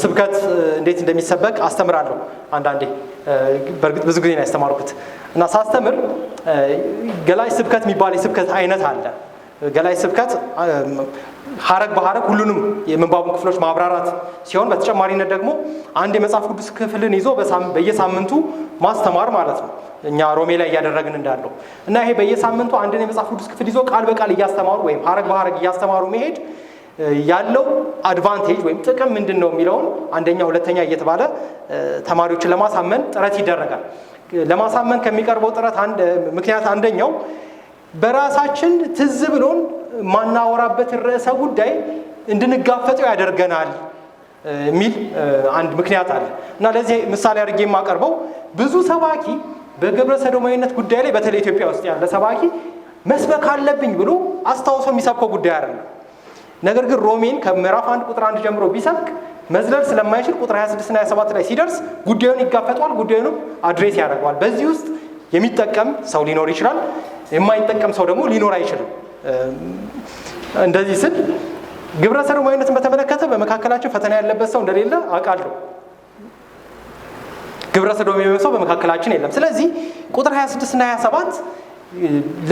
ስብከት እንዴት እንደሚሰበክ አስተምራለሁ አንዳንዴ በርግጥ ብዙ ጊዜ ነው ያስተማርኩት እና ሳስተምር ገላይ ስብከት የሚባል የስብከት አይነት አለ ገላይ ስብከት ሐረግ በሐረግ ሁሉንም የምንባቡን ክፍሎች ማብራራት ሲሆን በተጨማሪነት ደግሞ አንድ የመጽሐፍ ቅዱስ ክፍልን ይዞ በየሳምንቱ ማስተማር ማለት ነው እኛ ሮሜ ላይ ያደረግን እንዳለው እና ይሄ በየሳምንቱ አንድን የመጽሐፍ ቅዱስ ክፍል ይዞ ቃል በቃል እያስተማሩ ወይም ሐረግ በሐረግ እያስተማሩ መሄድ ያለው አድቫንቴጅ ወይም ጥቅም ምንድነው የሚለውን አንደኛ ሁለተኛ እየተባለ ተማሪዎችን ለማሳመን ጥረት ይደረጋል ለማሳመን ከሚቀርበው ጥረት ምክንያት አንደኛው በራሳችን ትዝ ብሎን ማናወራበት ርዕሰ ጉዳይ እንድንጋፈጠው ያደርገናል የሚል አንድ ምክንያት አለ እና ለዚህ ምሳሌ አድርጌ የማቀርበው ብዙ ሰባኪ በግብረ ሰዶማዊነት ጉዳይ ላይ በተለይ ኢትዮጵያ ውስጥ ያለ ሰባኪ መስበክ አለብኝ ብሎ አስተዋውሶ የሚሰብከው ጉዳይ አይደለም ነገር ግን ሮሜን ከምዕራፍ 1 ቁጥር 1 ጀምሮ ቢሰብክ መዝለል ስለማይችል ቁጥር 26 እና 27 ላይ ሲደርስ ጉዳዩን ይጋፈጣል ጉዳዩን አድሬስ ያደርጋል በዚህ ውስጥ የሚጠቀም ሰው ሊኖር ይችላል የማይጠቀም ሰው ደግሞ ሊኖር አይችልም እንደዚህ ስል ግብረ ሰዶማዊነትን በተመለከተ በመካከላችን ፈተና ያለበት ሰው እንደሌለ አውቃለሁ ግብረ ሰዶማዊ ሰው በመካከላችን የለም ስለዚህ ቁጥር 26 እና 27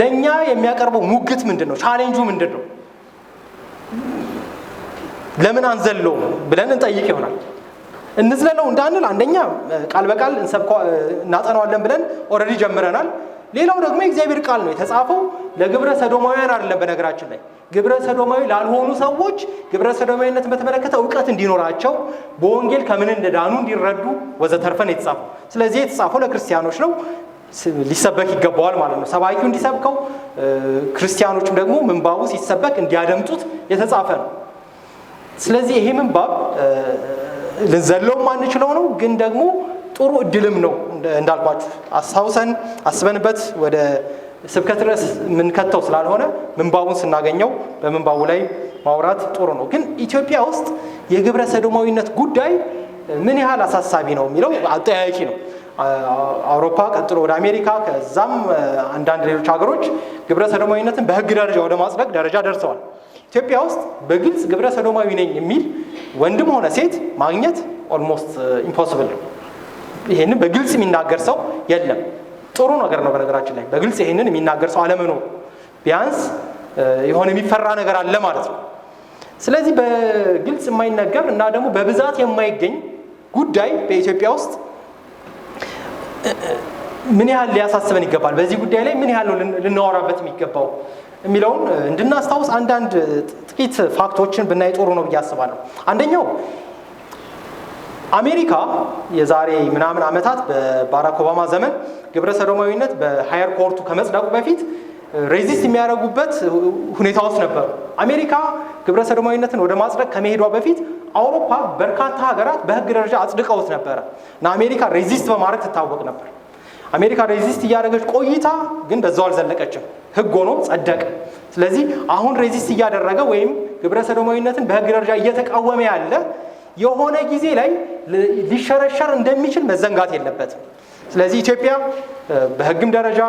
ለኛ የሚያቀርበው ሙግት ምንድነው ቻሌንጁ ምንድነው ለምን አንዘለው ብለን እንጠይቅ ይሆናል እንዝለለው እንዳንል አንደኛ ቃል በቃል እናጠናዋለን ብለን ኦሬዲ ጀምረናል ሌላው ደግሞ የእግዚአብሔር ቃል ነው የተጻፈው ለግብረ ሰዶማውያን አይደለም በነገራችን ላይ ግብረ ሰዶማዊ ላልሆኑ ሰዎች ግብረ ሰዶማዊነትን በተመለከተ ዕውቀት እንዲኖራቸው በወንጌል ከምን እንደዳኑ እንዲረዱ ወዘተርፈን የተጻፈው ስለዚህ የተጻፈው ለክርስቲያኖች ነው ሊሰበክ ይገባዋል ማለት ነው ሰባኪው እንዲሰብከው ክርስቲያኖችም ደግሞ ምንባቡ ሲሰበክ እንዲያደምጡት የተጻፈ ነው ስለዚህ ይሄ ምንባብ ልንዘለው ማንችለው ነው ግን ደግሞ ጥሩ እድልም ነው እንዳልኳችሁ አስበንበት ወደ ስብከት ርዕስ ምን ከተው ስላልሆነ ምንባቡን ስናገኘው በምንባቡ ላይ ማውራት ጥሩ ነው ግን ኢትዮጵያ ውስጥ የግብረ ሰዶማዊነት ጉዳይ ምን ያህል አሳሳቢ ነው የሚለው አጠያያቂ ነው አውሮፓ ቀጥሎ ወደ አሜሪካ ከዛም አንዳንድ ሌሎች ሀገሮች ግብረ ሰዶማዊነትን በህግ ደረጃ ወደ ማጽደቅ ደረጃ ደርሰዋል ኢትዮጵያ ውስጥ በግልጽ ግብረ ሰዶማዊ ነኝ የሚል ወንድም ሆነ ሴት ማግኘት ኦልሞስት ኢምፖሲብል ነው ይሄንን በግልጽ የሚናገር ሰው የለም ጥሩ ነገር ነው በነገራችን ላይ በግልጽ ይሄንን የሚናገር ሰው አለመኖር ቢያንስ የሆነ የሚፈራ ነገር አለ ማለት ነው ስለዚህ በግልጽ የማይነገር እና ደግሞ በብዛት የማይገኝ ጉዳይ በኢትዮጵያ ውስጥ ምን ያህል ሊያሳስበን ይገባል በዚህ ጉዳይ ላይ ምን ያህል ልናወራበት የሚገባው የሚለውን እንድናስታውስ አንዳንድ ጥቂት ፋክቶችን ብናይ ጥሩ ነው ብዬ አስባለሁ አንደኛው አሜሪካ የዛሬ ምናምን ዓመታት በባራክ ኦባማ ዘመን ግብረ ሰዶማዊነት በሃየር ኮርቱ ከመጽደቁ በፊት ሬዚስት የሚያደርጉበት ሁኔታዎች ነበሩ አሜሪካ ግብረ ሰዶማዊነትን ወደ ማጽደቅ ከመሄዷ በፊት አውሮፓ በርካታ ሀገራት በህግ ደረጃ አጽድቀውት ነበር እና አሜሪካ ሬዚስት በማድረግ ትታወቅ ነበር አሜሪካ ሬዚስት እያደረገች ቆይታ ግን በዛው አልዘለቀችም ህግ ሆኖ ጸደቀ ስለዚህ አሁን ሬዚስት እያደረገ ወይም ግብረ ሰዶማዊነትን በህግ ደረጃ እየተቃወመ ያለ የሆነ ጊዜ ላይ ሊሸረሸር እንደሚችል መዘንጋት የለበትም ስለዚህ ኢትዮጵያ በህግም ደረጃ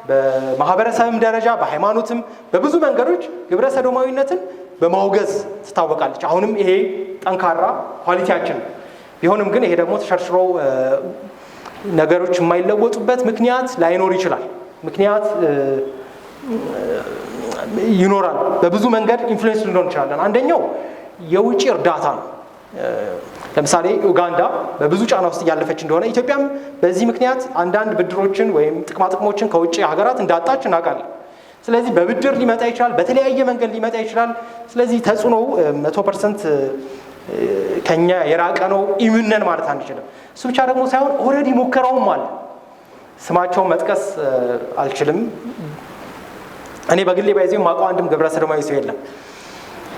በማህበረሰብም ደረጃ በሃይማኖትም በብዙ መንገዶች ግብረ ሰዶማዊነትን በማውገዝ ትታወቃለች አሁንም ይሄ ጠንካራ ኳሊቲያችን ቢሆንም ግን ይሄ ደግሞ ተሸርሽሮ ነገሮች የማይለወጡበት ምክንያት ላይኖር ይችላል ምክንያት ይኖራል በብዙ መንገድ ኢንፍሉዌንስ ሊኖር ይችላል አንደኛው የውጪ እርዳታ ነው ለምሳሌ ኡጋንዳ በብዙ ጫና ውስጥ ያለፈች እንደሆነ ኢትዮጵያም በዚህ ምክንያት አንዳንድ ብድሮችን ወይም ጥቅማጥቅሞችን ከውጪ ሀገራት እንዳጣች እናውቃለን ስለዚህ በብድር ሊመጣ ይችላል በተለያየ መንገድ ሊመጣ ይችላል ስለዚህ ተጽዕኖው 100% ከኛ የራቀ ነው ኢሚነን ማለት አንችልም እሱ ብቻ ደግሞ ሳይሆን ኦሬዲ ሙከራውም አለ ስማቸውን መጥቀስ አልችልም እኔ በግሌ ባይዘው ማቋ አንድም ግብረ ሰዶማዊ ሰው የለም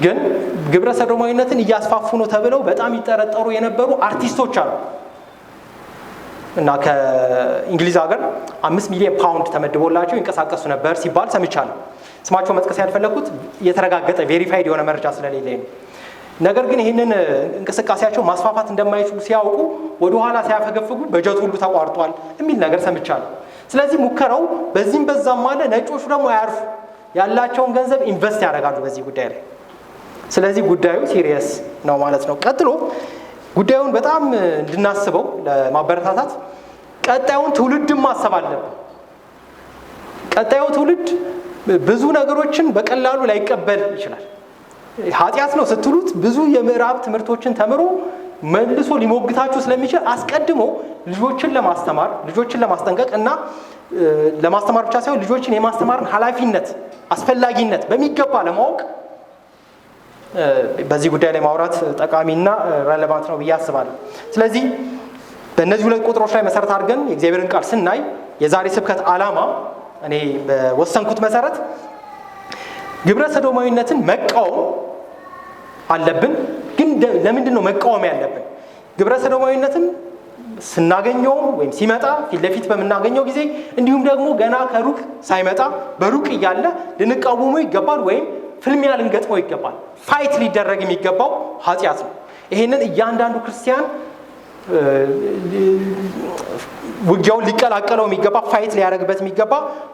ግን ግብረ ሰዶማዊነትን እያስፋፉ ነው ተብለው በጣም ይጠረጠሩ የነበሩ አርቲስቶች አሉ እና ከእንግሊዝ ሀገር 5 ሚሊዮን ፓውንድ ተመድቦላቸው ይንቀሳቀሱ ነበር ሲባል ሰምቻለሁ ስማቸው መጥቀስ ያልፈለኩት የተረጋገጠ ቬሪፋይድ የሆነ መረጃ ስለሌለኝ ነው ነገር ግን ይሄንን እንቅስቃሴያቸው ማስፋፋት እንደማይችሉ ሲያውቁ ወደ ኋላ ሲያፈገፍጉ በጀት ሁሉ ተቋርጧል የሚል ነገር ሰምቻለሁ ስለዚህ ሙከራው በዚህም በዛም ማለት ነጮቹ ደግሞ ያርፉ ያላቸውን ገንዘብ ኢንቨስት ያደርጋሉ በዚህ ጉዳይ ላይ ስለዚህ ጉዳዩ ሲሪየስ ነው ማለት ነው ቀጥሎ ጉዳዩን በጣም እንድናስበው ለማበረታታት ቀጣዩን ትውልድ ማሰብ አለብን። ቀጣዩ ትውልድ ብዙ ነገሮችን በቀላሉ ላይቀበል ይችላል። ኃጢአት ነው ስትሉት ብዙ የምዕራብ ትምህርቶችን ተምሮ መልሶ ሊሞግታችሁ ስለሚችል አስቀድሞ ልጆችን ለማስተማር ልጆችን ለማስጠንቀቅ እና ለማስተማር ብቻ ሳይሆን ልጆችን የማስተማርን ኃላፊነት አስፈላጊነት በሚገባ ለማወቅ በዚህ ጉዳይ ላይ ማውራት ጠቃሚና ሬሌቫንት ነው ብዬ አስባለሁ። ስለዚህ በእነዚህ ሁለት ቁጥሮች ላይ መሰረት አድርገን የእግዚአብሔርን ቃል ስናይ የዛሬ ስብከት ዓላማ እኔ በወሰንኩት መሰረት ግብረ ሰዶማዊነትን መቃወም አለብን። ግን ለምንድን ነው መቃወም ያለብን? ግብረ ሰዶማዊነትን ስናገኘው ወይም ሲመጣ ፊት ለፊት በምናገኘው ጊዜ እንዲሁም ደግሞ ገና ከሩቅ ሳይመጣ በሩቅ እያለ ልንቃወመው ይገባል ወይም ፍልሚያ ልንገጥመው ይገባል። ፋይት ሊደረግ የሚገባው ኃጢአት ነው። ይሄንን እያንዳንዱ ክርስቲያን ውጊያውን ሊቀላቀለው የሚገባ ፋይት ሊያደርግበት የሚገባ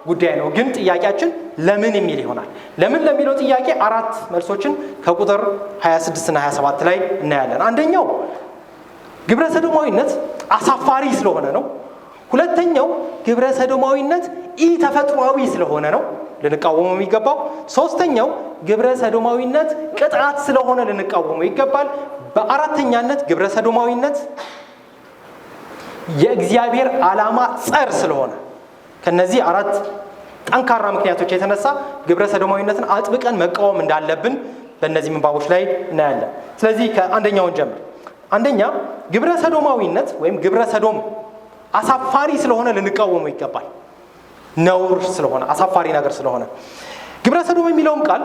ጉዳይ ነው። ግን ጥያቄያችን ለምን የሚል ይሆናል። ለምን ለሚለው ጥያቄ አራት መልሶችን ከቁጥር 26 እና 27 ላይ እናያለን። አንደኛው ግብረ ሰዶማዊነት አሳፋሪ ስለሆነ ነው። ሁለተኛው ግብረ ሰዶማዊነት ኢ ተፈጥሯዊ ስለሆነ ነው ልንቃወመው የሚገባው። ሶስተኛው ግብረ ሰዶማዊነት ቅጣት ስለሆነ ልንቃወመው ይገባል። በአራተኛነት ግብረ ሰዶማዊነት የእግዚአብሔር ዓላማ ጸር ስለሆነ ከነዚህ አራት ጠንካራ ምክንያቶች የተነሳ ግብረ ሰዶማዊነትን አጥብቀን መቃወም እንዳለብን በእነዚህ ምንባቦች ላይ እናያለን። ስለዚህ ከአንደኛውን ጀምር። አንደኛ ግብረ ሰዶማዊነት ወይም ግብረ ሰዶም አሳፋሪ ስለሆነ ልንቃወመው ይገባል። ነውር ስለሆነ አሳፋሪ ነገር ስለሆነ። ግብረ ሰዶም የሚለውም ቃል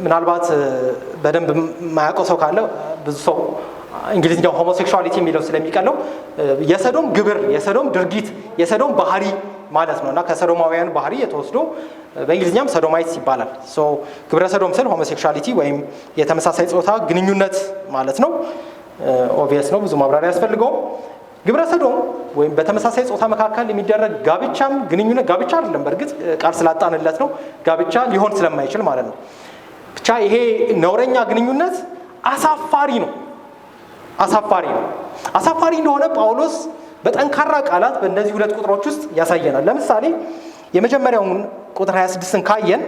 ምናልባት በደንብ የማያውቀው ሰው ካለ ብዙ ሰው እንግሊዝኛው ሆሞሴክሹዋሊቲ የሚለው ስለሚቀለው የሰዶም ግብር፣ የሰዶም ድርጊት፣ የሰዶም ባህሪ ማለት ነው እና ከሰዶማውያን ባህሪ የተወስዶ በእንግሊዝኛም ሰዶማይትስ ይባላል። ግብረ ሰዶም ስል ሆሞሴክሹዋሊቲ ወይም የተመሳሳይ ጾታ ግንኙነት ማለት ነው። ኦብቪየስ ነው፣ ብዙ ማብራሪያ ያስፈልገውም። ግብረ ሰዶም ወይም በተመሳሳይ ጾታ መካከል የሚደረግ ጋብቻም ግንኙነት ጋብቻ አይደለም፣ በእርግጥ ቃል ስላጣንለት ነው፣ ጋብቻ ሊሆን ስለማይችል ማለት ነው። ብቻ ይሄ ነውረኛ ግንኙነት አሳፋሪ ነው። አሳፋሪ እንደሆነ ጳውሎስ በጠንካራ ቃላት በእነዚህ ሁለት ቁጥሮች ውስጥ ያሳየናል። ለምሳሌ የመጀመሪያውን ቁጥር 26ን ካየን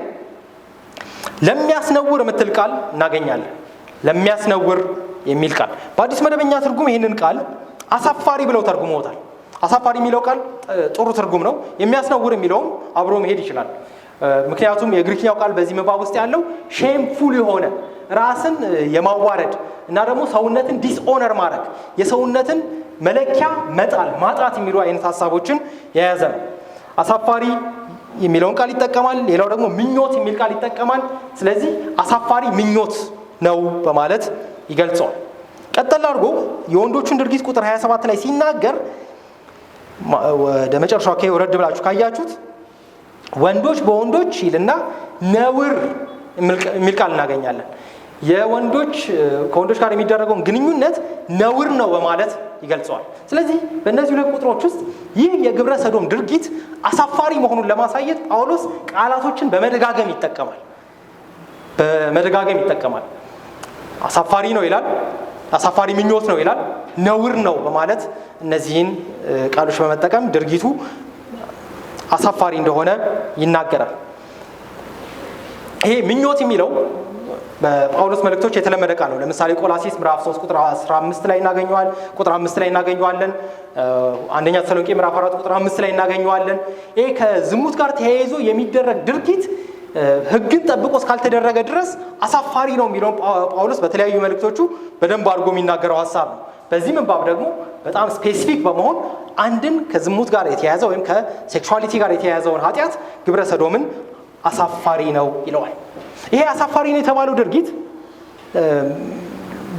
ለሚያስነውር የምትል ቃል እናገኛለን። ለሚያስነውር የሚል ቃል በአዲስ መደበኛ ትርጉም ይህንን ቃል አሳፋሪ ብለው ተርጉመውታል። አሳፋሪ የሚለው ቃል ጥሩ ትርጉም ነው። የሚያስነውር የሚለውም አብሮ መሄድ ይችላል። ምክንያቱም የግሪክኛው ቃል በዚህ ምንባብ ውስጥ ያለው ሼምፉል የሆነ ራስን የማዋረድ እና ደግሞ ሰውነትን ዲስኦነር ማድረግ የሰውነትን መለኪያ መጣል ማጣት የሚሉ አይነት ሀሳቦችን የያዘ ነው። አሳፋሪ የሚለውን ቃል ይጠቀማል። ሌላው ደግሞ ምኞት የሚል ቃል ይጠቀማል። ስለዚህ አሳፋሪ ምኞት ነው በማለት ይገልጸዋል። ቀጠል አድርጎ የወንዶቹን ድርጊት ቁጥር 27 ላይ ሲናገር ወደ መጨረሻው ወረድ ብላችሁ ካያችሁት ወንዶች በወንዶች ይልና ነውር የሚል ቃል እናገኛለን። የወንዶች ከወንዶች ጋር የሚደረገውን ግንኙነት ነውር ነው በማለት ይገልጸዋል። ስለዚህ በእነዚህ ሁለት ቁጥሮች ውስጥ ይህ የግብረ ሰዶም ድርጊት አሳፋሪ መሆኑን ለማሳየት ጳውሎስ ቃላቶችን በመደጋገም ይጠቀማል። አሳፋሪ ነው ይላል፣ አሳፋሪ ምኞት ነው ይላል፣ ነውር ነው በማለት እነዚህን ቃሎች በመጠቀም ድርጊቱ አሳፋሪ እንደሆነ ይናገራል። ይሄ ምኞት የሚለው በጳውሎስ መልእክቶች የተለመደ ቃል ነው። ለምሳሌ ቆላሲስ ምዕራፍ 3 ቁጥር 15 ላይ እናገኘዋለን፣ ቁጥር 5 ላይ እናገኘዋለን። አንደኛ ተሰሎንቄ ምዕራፍ 4 ቁጥር 5 ላይ እናገኘዋለን። ይሄ ከዝሙት ጋር ተያይዞ የሚደረግ ድርጊት ሕግን ጠብቆ እስካልተደረገ ድረስ አሳፋሪ ነው የሚለውን ጳውሎስ በተለያዩ መልእክቶቹ በደንብ አድርጎ የሚናገረው ሀሳብ ነው። በዚህ ምንባብ ደግሞ በጣም ስፔሲፊክ በመሆን አንድን ከዝሙት ጋር የተያያዘ ወይም ከሴክሹዋሊቲ ጋር የተያያዘውን ኃጢአት ግብረ ሰዶምን አሳፋሪ ነው ይለዋል። ይሄ አሳፋሪ ነው የተባለው ድርጊት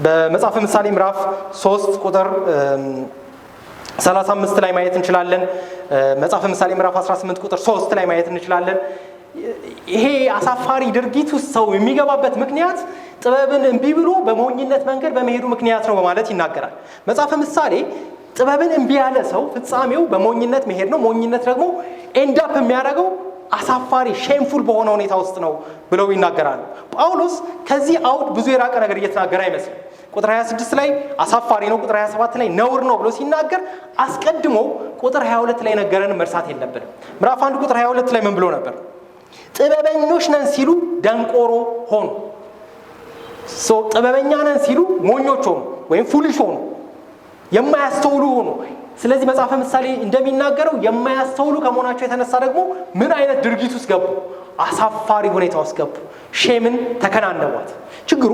በመጽሐፈ ምሳሌ ምዕራፍ 3 ቁጥር 35 ላይ ማየት እንችላለን። መጽሐፈ ምሳሌ ምዕራፍ 18 ቁጥር 3 ላይ ማየት እንችላለን። ይሄ አሳፋሪ ድርጊት ውስጥ ሰው የሚገባበት ምክንያት ጥበብን እምቢ ብሎ በሞኝነት መንገድ በመሄዱ ምክንያት ነው በማለት ይናገራል። መጽሐፈ ምሳሌ ጥበብን እምቢ ያለ ሰው ፍጻሜው በሞኝነት መሄድ ነው። ሞኝነት ደግሞ ኤንዳፕ የሚያደርገው አሳፋሪ ሼምፉል በሆነ ሁኔታ ውስጥ ነው ብለው ይናገራሉ። ጳውሎስ ከዚህ አውድ ብዙ የራቀ ነገር እየተናገረ አይመስልም። ቁጥር 26 ላይ አሳፋሪ ነው፣ ቁጥር 27 ላይ ነውር ነው ብሎ ሲናገር አስቀድሞ ቁጥር 22 ላይ ነገረን መርሳት የለብንም። ምዕራፍ 1 ቁጥር 22 ላይ ምን ብሎ ነበር? ጥበበኞች ነን ሲሉ ደንቆሮ ሆኑ። ጥበበኛ ነን ሲሉ ሞኞች ሆኑ ወይም ፉሊሽ ሆኑ፣ የማያስተውሉ ሆኑ። ስለዚህ መጽሐፈ ምሳሌ እንደሚናገረው የማያስተውሉ ከመሆናቸው የተነሳ ደግሞ ምን አይነት ድርጊት ውስጥ ገቡ? አሳፋሪ ሁኔታ ውስጥ ገቡ። ሼምን ተከናነቧት። ችግሩ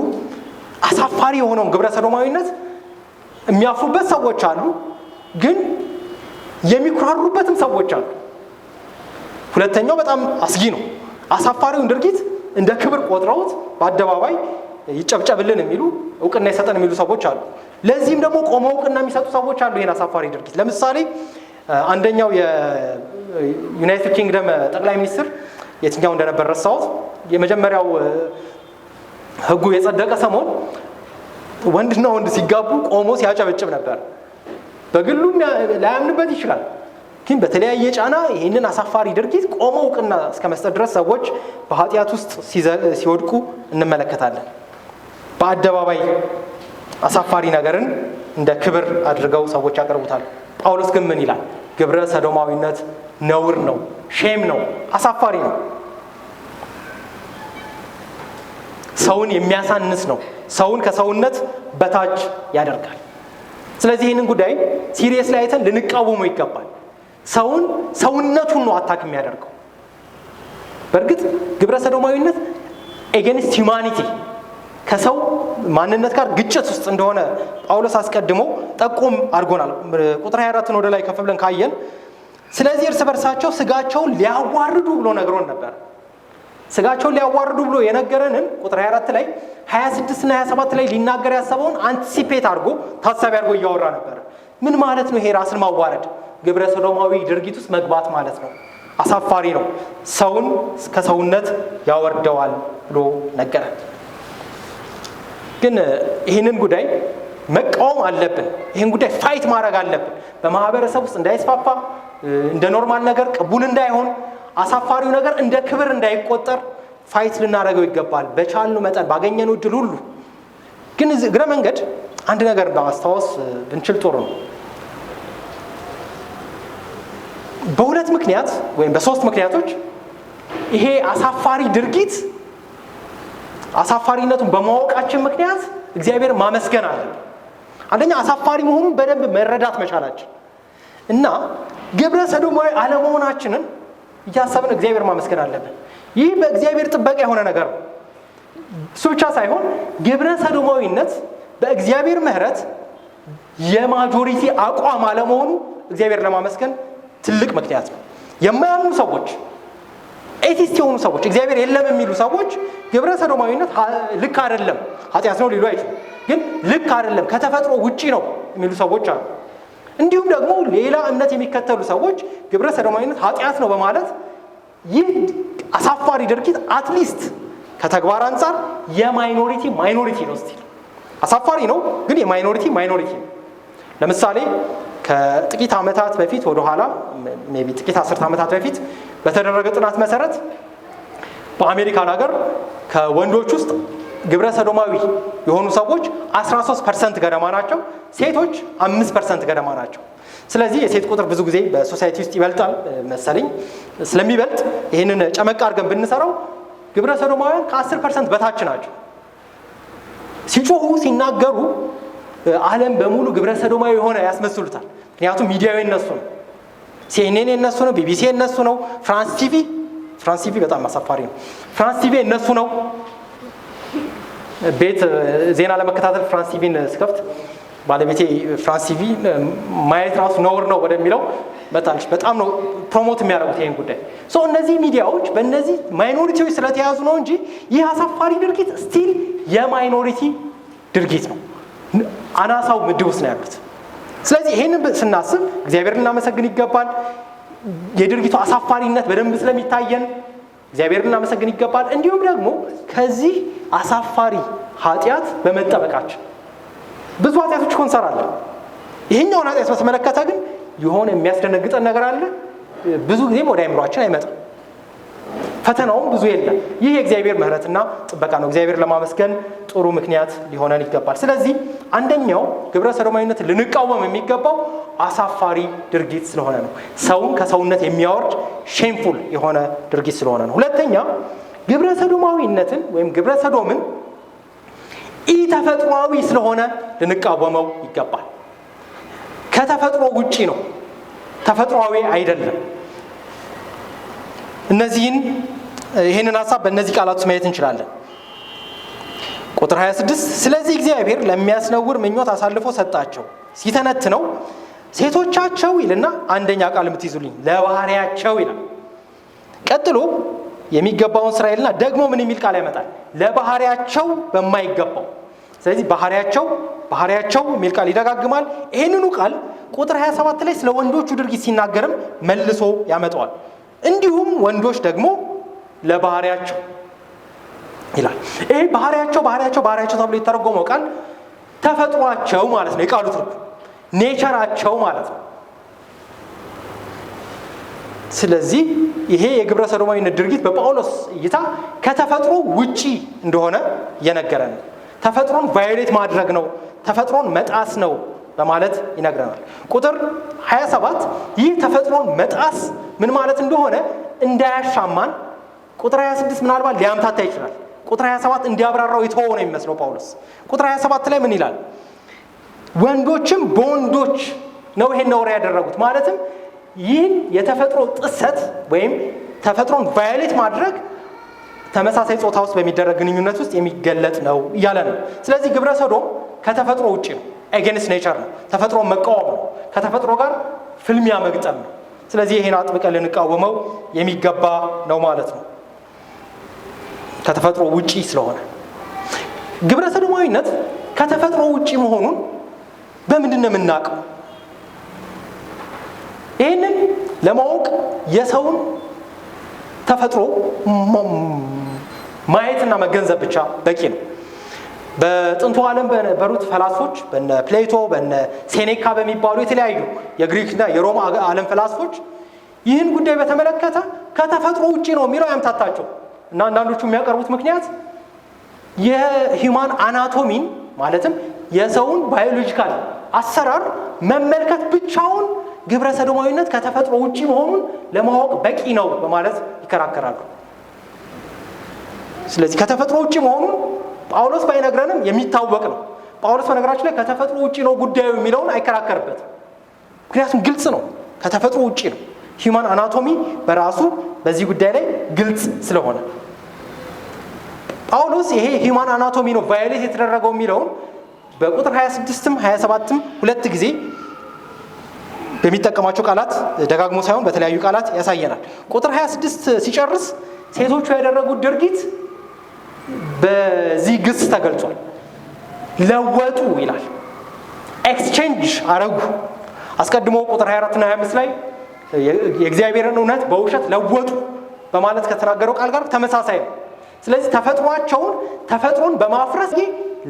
አሳፋሪ የሆነውን ግብረ ሰዶማዊነት የሚያፍሩበት ሰዎች አሉ፣ ግን የሚኩራሩበትም ሰዎች አሉ። ሁለተኛው በጣም አስጊ ነው። አሳፋሪውን ድርጊት እንደ ክብር ቆጥረውት በአደባባይ ይጨብጨብልን የሚሉ እውቅና ይሰጠን የሚሉ ሰዎች አሉ። ለዚህም ደግሞ ቆመው እውቅና የሚሰጡ ሰዎች አሉ ይህን አሳፋሪ ድርጊት። ለምሳሌ አንደኛው የዩናይትድ ኪንግደም ጠቅላይ ሚኒስትር የትኛው እንደነበር ረሳሁት፣ የመጀመሪያው ህጉ የጸደቀ ሰሞን ወንድና ወንድ ሲጋቡ ቆሞ ሲያጨበጭብ ነበር። በግሉም ላያምንበት ይችላል፣ ግን በተለያየ ጫና ይህንን አሳፋሪ ድርጊት ቆሞ እውቅና እስከ መስጠት ድረስ ሰዎች በኃጢአት ውስጥ ሲወድቁ እንመለከታለን። በአደባባይ አሳፋሪ ነገርን እንደ ክብር አድርገው ሰዎች ያቀርቡታል። ጳውሎስ ግን ምን ይላል? ግብረ ሰዶማዊነት ነውር ነው፣ ሼም ነው፣ አሳፋሪ ነው፣ ሰውን የሚያሳንስ ነው፣ ሰውን ከሰውነት በታች ያደርጋል። ስለዚህ ይህንን ጉዳይ ሲሪየስ ላይ አይተን ልንቃወመው ይገባል። ሰውነቱን ነው አታክ የሚያደርገው። በእርግጥ ግብረ ሰዶማዊነት ኤጌንስት ሂውማኒቲ ከሰው ማንነት ጋር ግጭት ውስጥ እንደሆነ ጳውሎስ አስቀድሞ ጠቁም አድርጎናል። ቁጥር 24 ወደ ላይ ከፍ ብለን ካየን ስለዚህ እርስ በርሳቸው ስጋቸውን ሊያዋርዱ ብሎ ነግሮን ነበር። ስጋቸውን ሊያዋርዱ ብሎ የነገረንን ቁጥር 24 ላይ 26 እና 27 ላይ ሊናገር ያሰበውን አንቲሲፔት አድርጎ ታሳቢ አድርጎ እያወራ ነበር። ምን ማለት ነው ይሄ ራስን ማዋረድ? ግብረ ሰዶማዊ ድርጊት ውስጥ መግባት ማለት ነው። አሳፋሪ ነው፣ ሰውን ከሰውነት ያወርደዋል ብሎ ነገረ። ግን ይህንን ጉዳይ መቃወም አለብን። ይህን ጉዳይ ፋይት ማድረግ አለብን። በማህበረሰብ ውስጥ እንዳይስፋፋ፣ እንደ ኖርማል ነገር ቅቡል እንዳይሆን፣ አሳፋሪው ነገር እንደ ክብር እንዳይቆጠር ፋይት ልናደርገው ይገባል በቻልነው መጠን ባገኘነው እድል ሁሉ። ግን እግረ መንገድ አንድ ነገር በማስታወስ ብንችል ጥሩ ነው። በሁለት ምክንያት ወይም በሶስት ምክንያቶች ይሄ አሳፋሪ ድርጊት አሳፋሪነቱን በማወቃችን ምክንያት እግዚአብሔር ማመስገን አለብን። አንደኛ አሳፋሪ መሆኑን በደንብ መረዳት መቻላችን እና ግብረ ሰዶማዊ አለመሆናችንን እያሰብን እግዚአብሔር ማመስገን አለብን። ይህ በእግዚአብሔር ጥበቃ የሆነ ነገር ነው። እሱ ብቻ ሳይሆን ግብረ ሰዶማዊነት በእግዚአብሔር ምሕረት የማጆሪቲ አቋም አለመሆኑ እግዚአብሔር ለማመስገን ትልቅ ምክንያት ነው። የማያምኑ ሰዎች፣ ኤቲስት የሆኑ ሰዎች፣ እግዚአብሔር የለም የሚሉ ሰዎች ግብረ ሰዶማዊነት ልክ አይደለም፣ ኃጢአት ነው ሊሉ አይችሉም። ግን ልክ አይደለም፣ ከተፈጥሮ ውጪ ነው የሚሉ ሰዎች አሉ። እንዲሁም ደግሞ ሌላ እምነት የሚከተሉ ሰዎች ግብረ ሰዶማዊነት ኃጢአት ነው በማለት ይህ አሳፋሪ ድርጊት አትሊስት ከተግባር አንጻር የማይኖሪቲ ማይኖሪቲ ነው። ስቲል አሳፋሪ ነው፣ ግን የማይኖሪቲ ማይኖሪቲ ነው። ለምሳሌ ከጥቂት ዓመታት በፊት ወደኋላ ሜይ ቢ ጥቂት 10 ዓመታት በፊት በተደረገ ጥናት መሰረት በአሜሪካን ሀገር ከወንዶች ውስጥ ግብረ ሰዶማዊ የሆኑ ሰዎች 13% ገደማ ናቸው፣ ሴቶች 5% ገደማ ናቸው። ስለዚህ የሴት ቁጥር ብዙ ጊዜ በሶሳይቲ ውስጥ ይበልጣል መሰለኝ። ስለሚበልጥ ይህንን ጨመቅ አድርገን ብንሰራው ግብረ ሰዶማውያን ከ10% በታች ናቸው። ሲጮሁ ሲናገሩ ዓለም በሙሉ ግብረ ሰዶማዊ የሆነ ያስመስሉታል። ምክንያቱም ሚዲያው የነሱ ነው፣ ሲኤንኤን የነሱ ነው፣ ቢቢሲ የነሱ ነው፣ ፍራንስ ቲቪ በጣም አሳፋሪ ነው፣ ፍራንስ ቲቪ የነሱ ነው። ቤት ዜና ለመከታተል ፍራንስ ቲቪን ስከፍት ባለቤቴ ፍራንስ ቲቪ ማየት ራሱ ነውር ነው ወደሚለው መጣለች። በጣም ነው ፕሮሞት የሚያደርጉት ይህን ጉዳይ። እነዚህ ሚዲያዎች በእነዚህ ማይኖሪቲዎች ስለተያዙ ነው እንጂ ይህ አሳፋሪ ድርጊት ስቲል የማይኖሪቲ ድርጊት ነው፣ አናሳው ምድብ ውስጥ ነው ያሉት። ስለዚህ ይህንን ስናስብ እግዚአብሔርን ልናመሰግን ይገባል። የድርጊቱ አሳፋሪነት በደንብ ስለሚታየን እግዚአብሔርን ልናመሰግን ይገባል። እንዲሁም ደግሞ ከዚህ አሳፋሪ ኃጢአት በመጠበቃችን ብዙ ኃጢአቶች እንሰራለን። ይሄኛውን ኃጢአት በተመለከተ ግን የሆነ የሚያስደነግጠን ነገር አለ። ብዙ ጊዜም ወደ አእምሯችን አይመጣም። ፈተናውም ብዙ የለም። ይህ የእግዚአብሔር ምሕረትና ጥበቃ ነው። እግዚአብሔር ለማመስገን ጥሩ ምክንያት ሊሆነን ይገባል። ስለዚህ አንደኛው ግብረ ሰዶማዊነት ልንቃወም የሚገባው አሳፋሪ ድርጊት ስለሆነ ነው። ሰውን ከሰውነት የሚያወርድ ሼምፉል የሆነ ድርጊት ስለሆነ ነው። ሁለተኛ ግብረ ሰዶማዊነትን ወይም ግብረ ሰዶምን ኢተፈጥሯዊ ስለሆነ ልንቃወመው ይገባል። ከተፈጥሮ ውጪ ነው፣ ተፈጥሯዊ አይደለም። ይህንን ሀሳብ በእነዚህ ቃላት ውስጥ ማየት እንችላለን። ቁጥር 26 ስለዚህ እግዚአብሔር ለሚያስነውር ምኞት አሳልፎ ሰጣቸው፣ ሲተነትነው ሴቶቻቸው ይልና አንደኛ ቃል የምትይዙልኝ ለባህሪያቸው ይላል። ቀጥሎ የሚገባውን ስራ ይልና ደግሞ ምን የሚል ቃል ያመጣል? ለባህሪያቸው በማይገባው። ስለዚህ ባህሪያቸው የሚል ቃል ይደጋግማል። ይህንኑ ቃል ቁጥር 27 ላይ ስለ ወንዶቹ ድርጊት ሲናገርም መልሶ ያመጣዋል። እንዲሁም ወንዶች ደግሞ ለባህሪያቸው ይላል። ይሄ ባህሪያቸው ተብሎ የተረጎመው ቃል ተፈጥሯቸው ማለት ነው። የቃሉ ትርጉም ኔቸራቸው ማለት ነው። ስለዚህ ይሄ የግብረ ሰዶማዊነት ድርጊት በጳውሎስ እይታ ከተፈጥሮ ውጪ እንደሆነ እየነገረን ነው። ተፈጥሮን ቫዮሌት ማድረግ ነው፣ ተፈጥሮን መጣስ ነው በማለት ይነግረናል። ቁጥር 27 ይህ ተፈጥሮን መጣስ ምን ማለት እንደሆነ እንዳያሻማን ቁጥር 26 ምናልባት ሊያምታታ ይችላል። ቁጥር 27 እንዲያብራራው የተወው ነው የሚመስለው ጳውሎስ። ቁጥር 27 ላይ ምን ይላል? ወንዶችም በወንዶች ነው ይሄን ነውር ያደረጉት። ማለትም ይህን የተፈጥሮ ጥሰት ወይም ተፈጥሮን ቫዮሌት ማድረግ ተመሳሳይ ጾታ ውስጥ በሚደረግ ግንኙነት ውስጥ የሚገለጥ ነው እያለ ነው። ስለዚህ ግብረ ሰዶም ከተፈጥሮ ውጪ ነው፣ ኤጌንስት ኔቸር ነው፣ ተፈጥሮን መቃወም ነው፣ ከተፈጥሮ ጋር ፍልሚያ መግጠም ነው። ስለዚህ ይሄን አጥብቀን ልንቃወመው የሚገባ ነው ማለት ነው፣ ከተፈጥሮ ውጪ ስለሆነ። ግብረ ሰዶማዊነት ከተፈጥሮ ውጪ መሆኑን በምንድን ነው የምናውቀው? ይህንን ለማወቅ የሰውን ተፈጥሮ ማየትና መገንዘብ ብቻ በቂ ነው። በጥንቱ ዓለም በነበሩት ፈላስፎች በነ ፕሌቶ በነ ሴኔካ በሚባሉ የተለያዩ የግሪክና የሮማ ዓለም ፈላስፎች ይህን ጉዳይ በተመለከተ ከተፈጥሮ ውጪ ነው የሚለው ያምታታቸው እና አንዳንዶቹ የሚያቀርቡት ምክንያት የሂውማን አናቶሚን ማለትም የሰውን ባዮሎጂካል አሰራር መመልከት ብቻውን ግብረ ሰዶማዊነት ከተፈጥሮ ውጪ መሆኑን ለማወቅ በቂ ነው በማለት ይከራከራሉ። ስለዚህ ከተፈጥሮ ውጪ መሆኑን ጳውሎስ ባይነግረንም የሚታወቅ ነው። ጳውሎስ በነገራችን ላይ ከተፈጥሮ ውጪ ነው ጉዳዩ የሚለውን አይከራከርበትም። ምክንያቱም ግልጽ ነው፣ ከተፈጥሮ ውጪ ነው። ሂውማን አናቶሚ በራሱ በዚህ ጉዳይ ላይ ግልጽ ስለሆነ ጳውሎስ ይሄ ሂውማን አናቶሚ ነው ቫዮሌት የተደረገው የሚለውን በቁጥር 26ም 27ም ሁለት ጊዜ በሚጠቀማቸው ቃላት ደጋግሞ ሳይሆን በተለያዩ ቃላት ያሳየናል። ቁጥር 26 ሲጨርስ ሴቶቹ ያደረጉት ድርጊት በዚህ ግስ ተገልጿል። ለወጡ ይላል፣ ኤክስቼንጅ አረጉ። አስቀድሞ ቁጥር 24 እና 25 ላይ የእግዚአብሔርን እውነት በውሸት ለወጡ በማለት ከተናገረው ቃል ጋር ተመሳሳይ ነው። ስለዚህ ተፈጥሮን በማፍረስ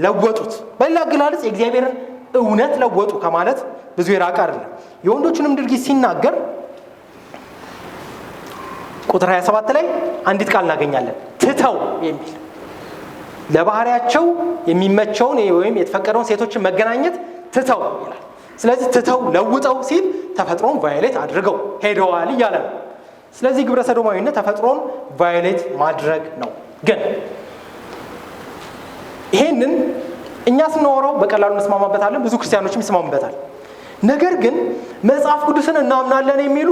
ለወጡት። በሌላ አገላለጽ የእግዚአብሔርን እውነት ለወጡ ከማለት ብዙ የራቀ አይደለም። የወንዶችንም ድርጊት ሲናገር ቁጥር 27 ላይ አንዲት ቃል እናገኛለን፣ ትተው የሚል ለባህሪያቸው የሚመቸውን ወይም የተፈቀደውን ሴቶችን መገናኘት ትተው ይላል። ስለዚህ ትተው ለውጠው ሲል ተፈጥሮን ቫዮሌት አድርገው ሄደዋል እያለ ነው። ስለዚህ ግብረ ሰዶማዊነት ተፈጥሮን ቫዮሌት ማድረግ ነው። ግን ይሄንን እኛ ስናወራው በቀላሉ እንስማማበታለን፣ ብዙ ክርስቲያኖችም ይስማሙበታል። ነገር ግን መጽሐፍ ቅዱስን እናምናለን የሚሉ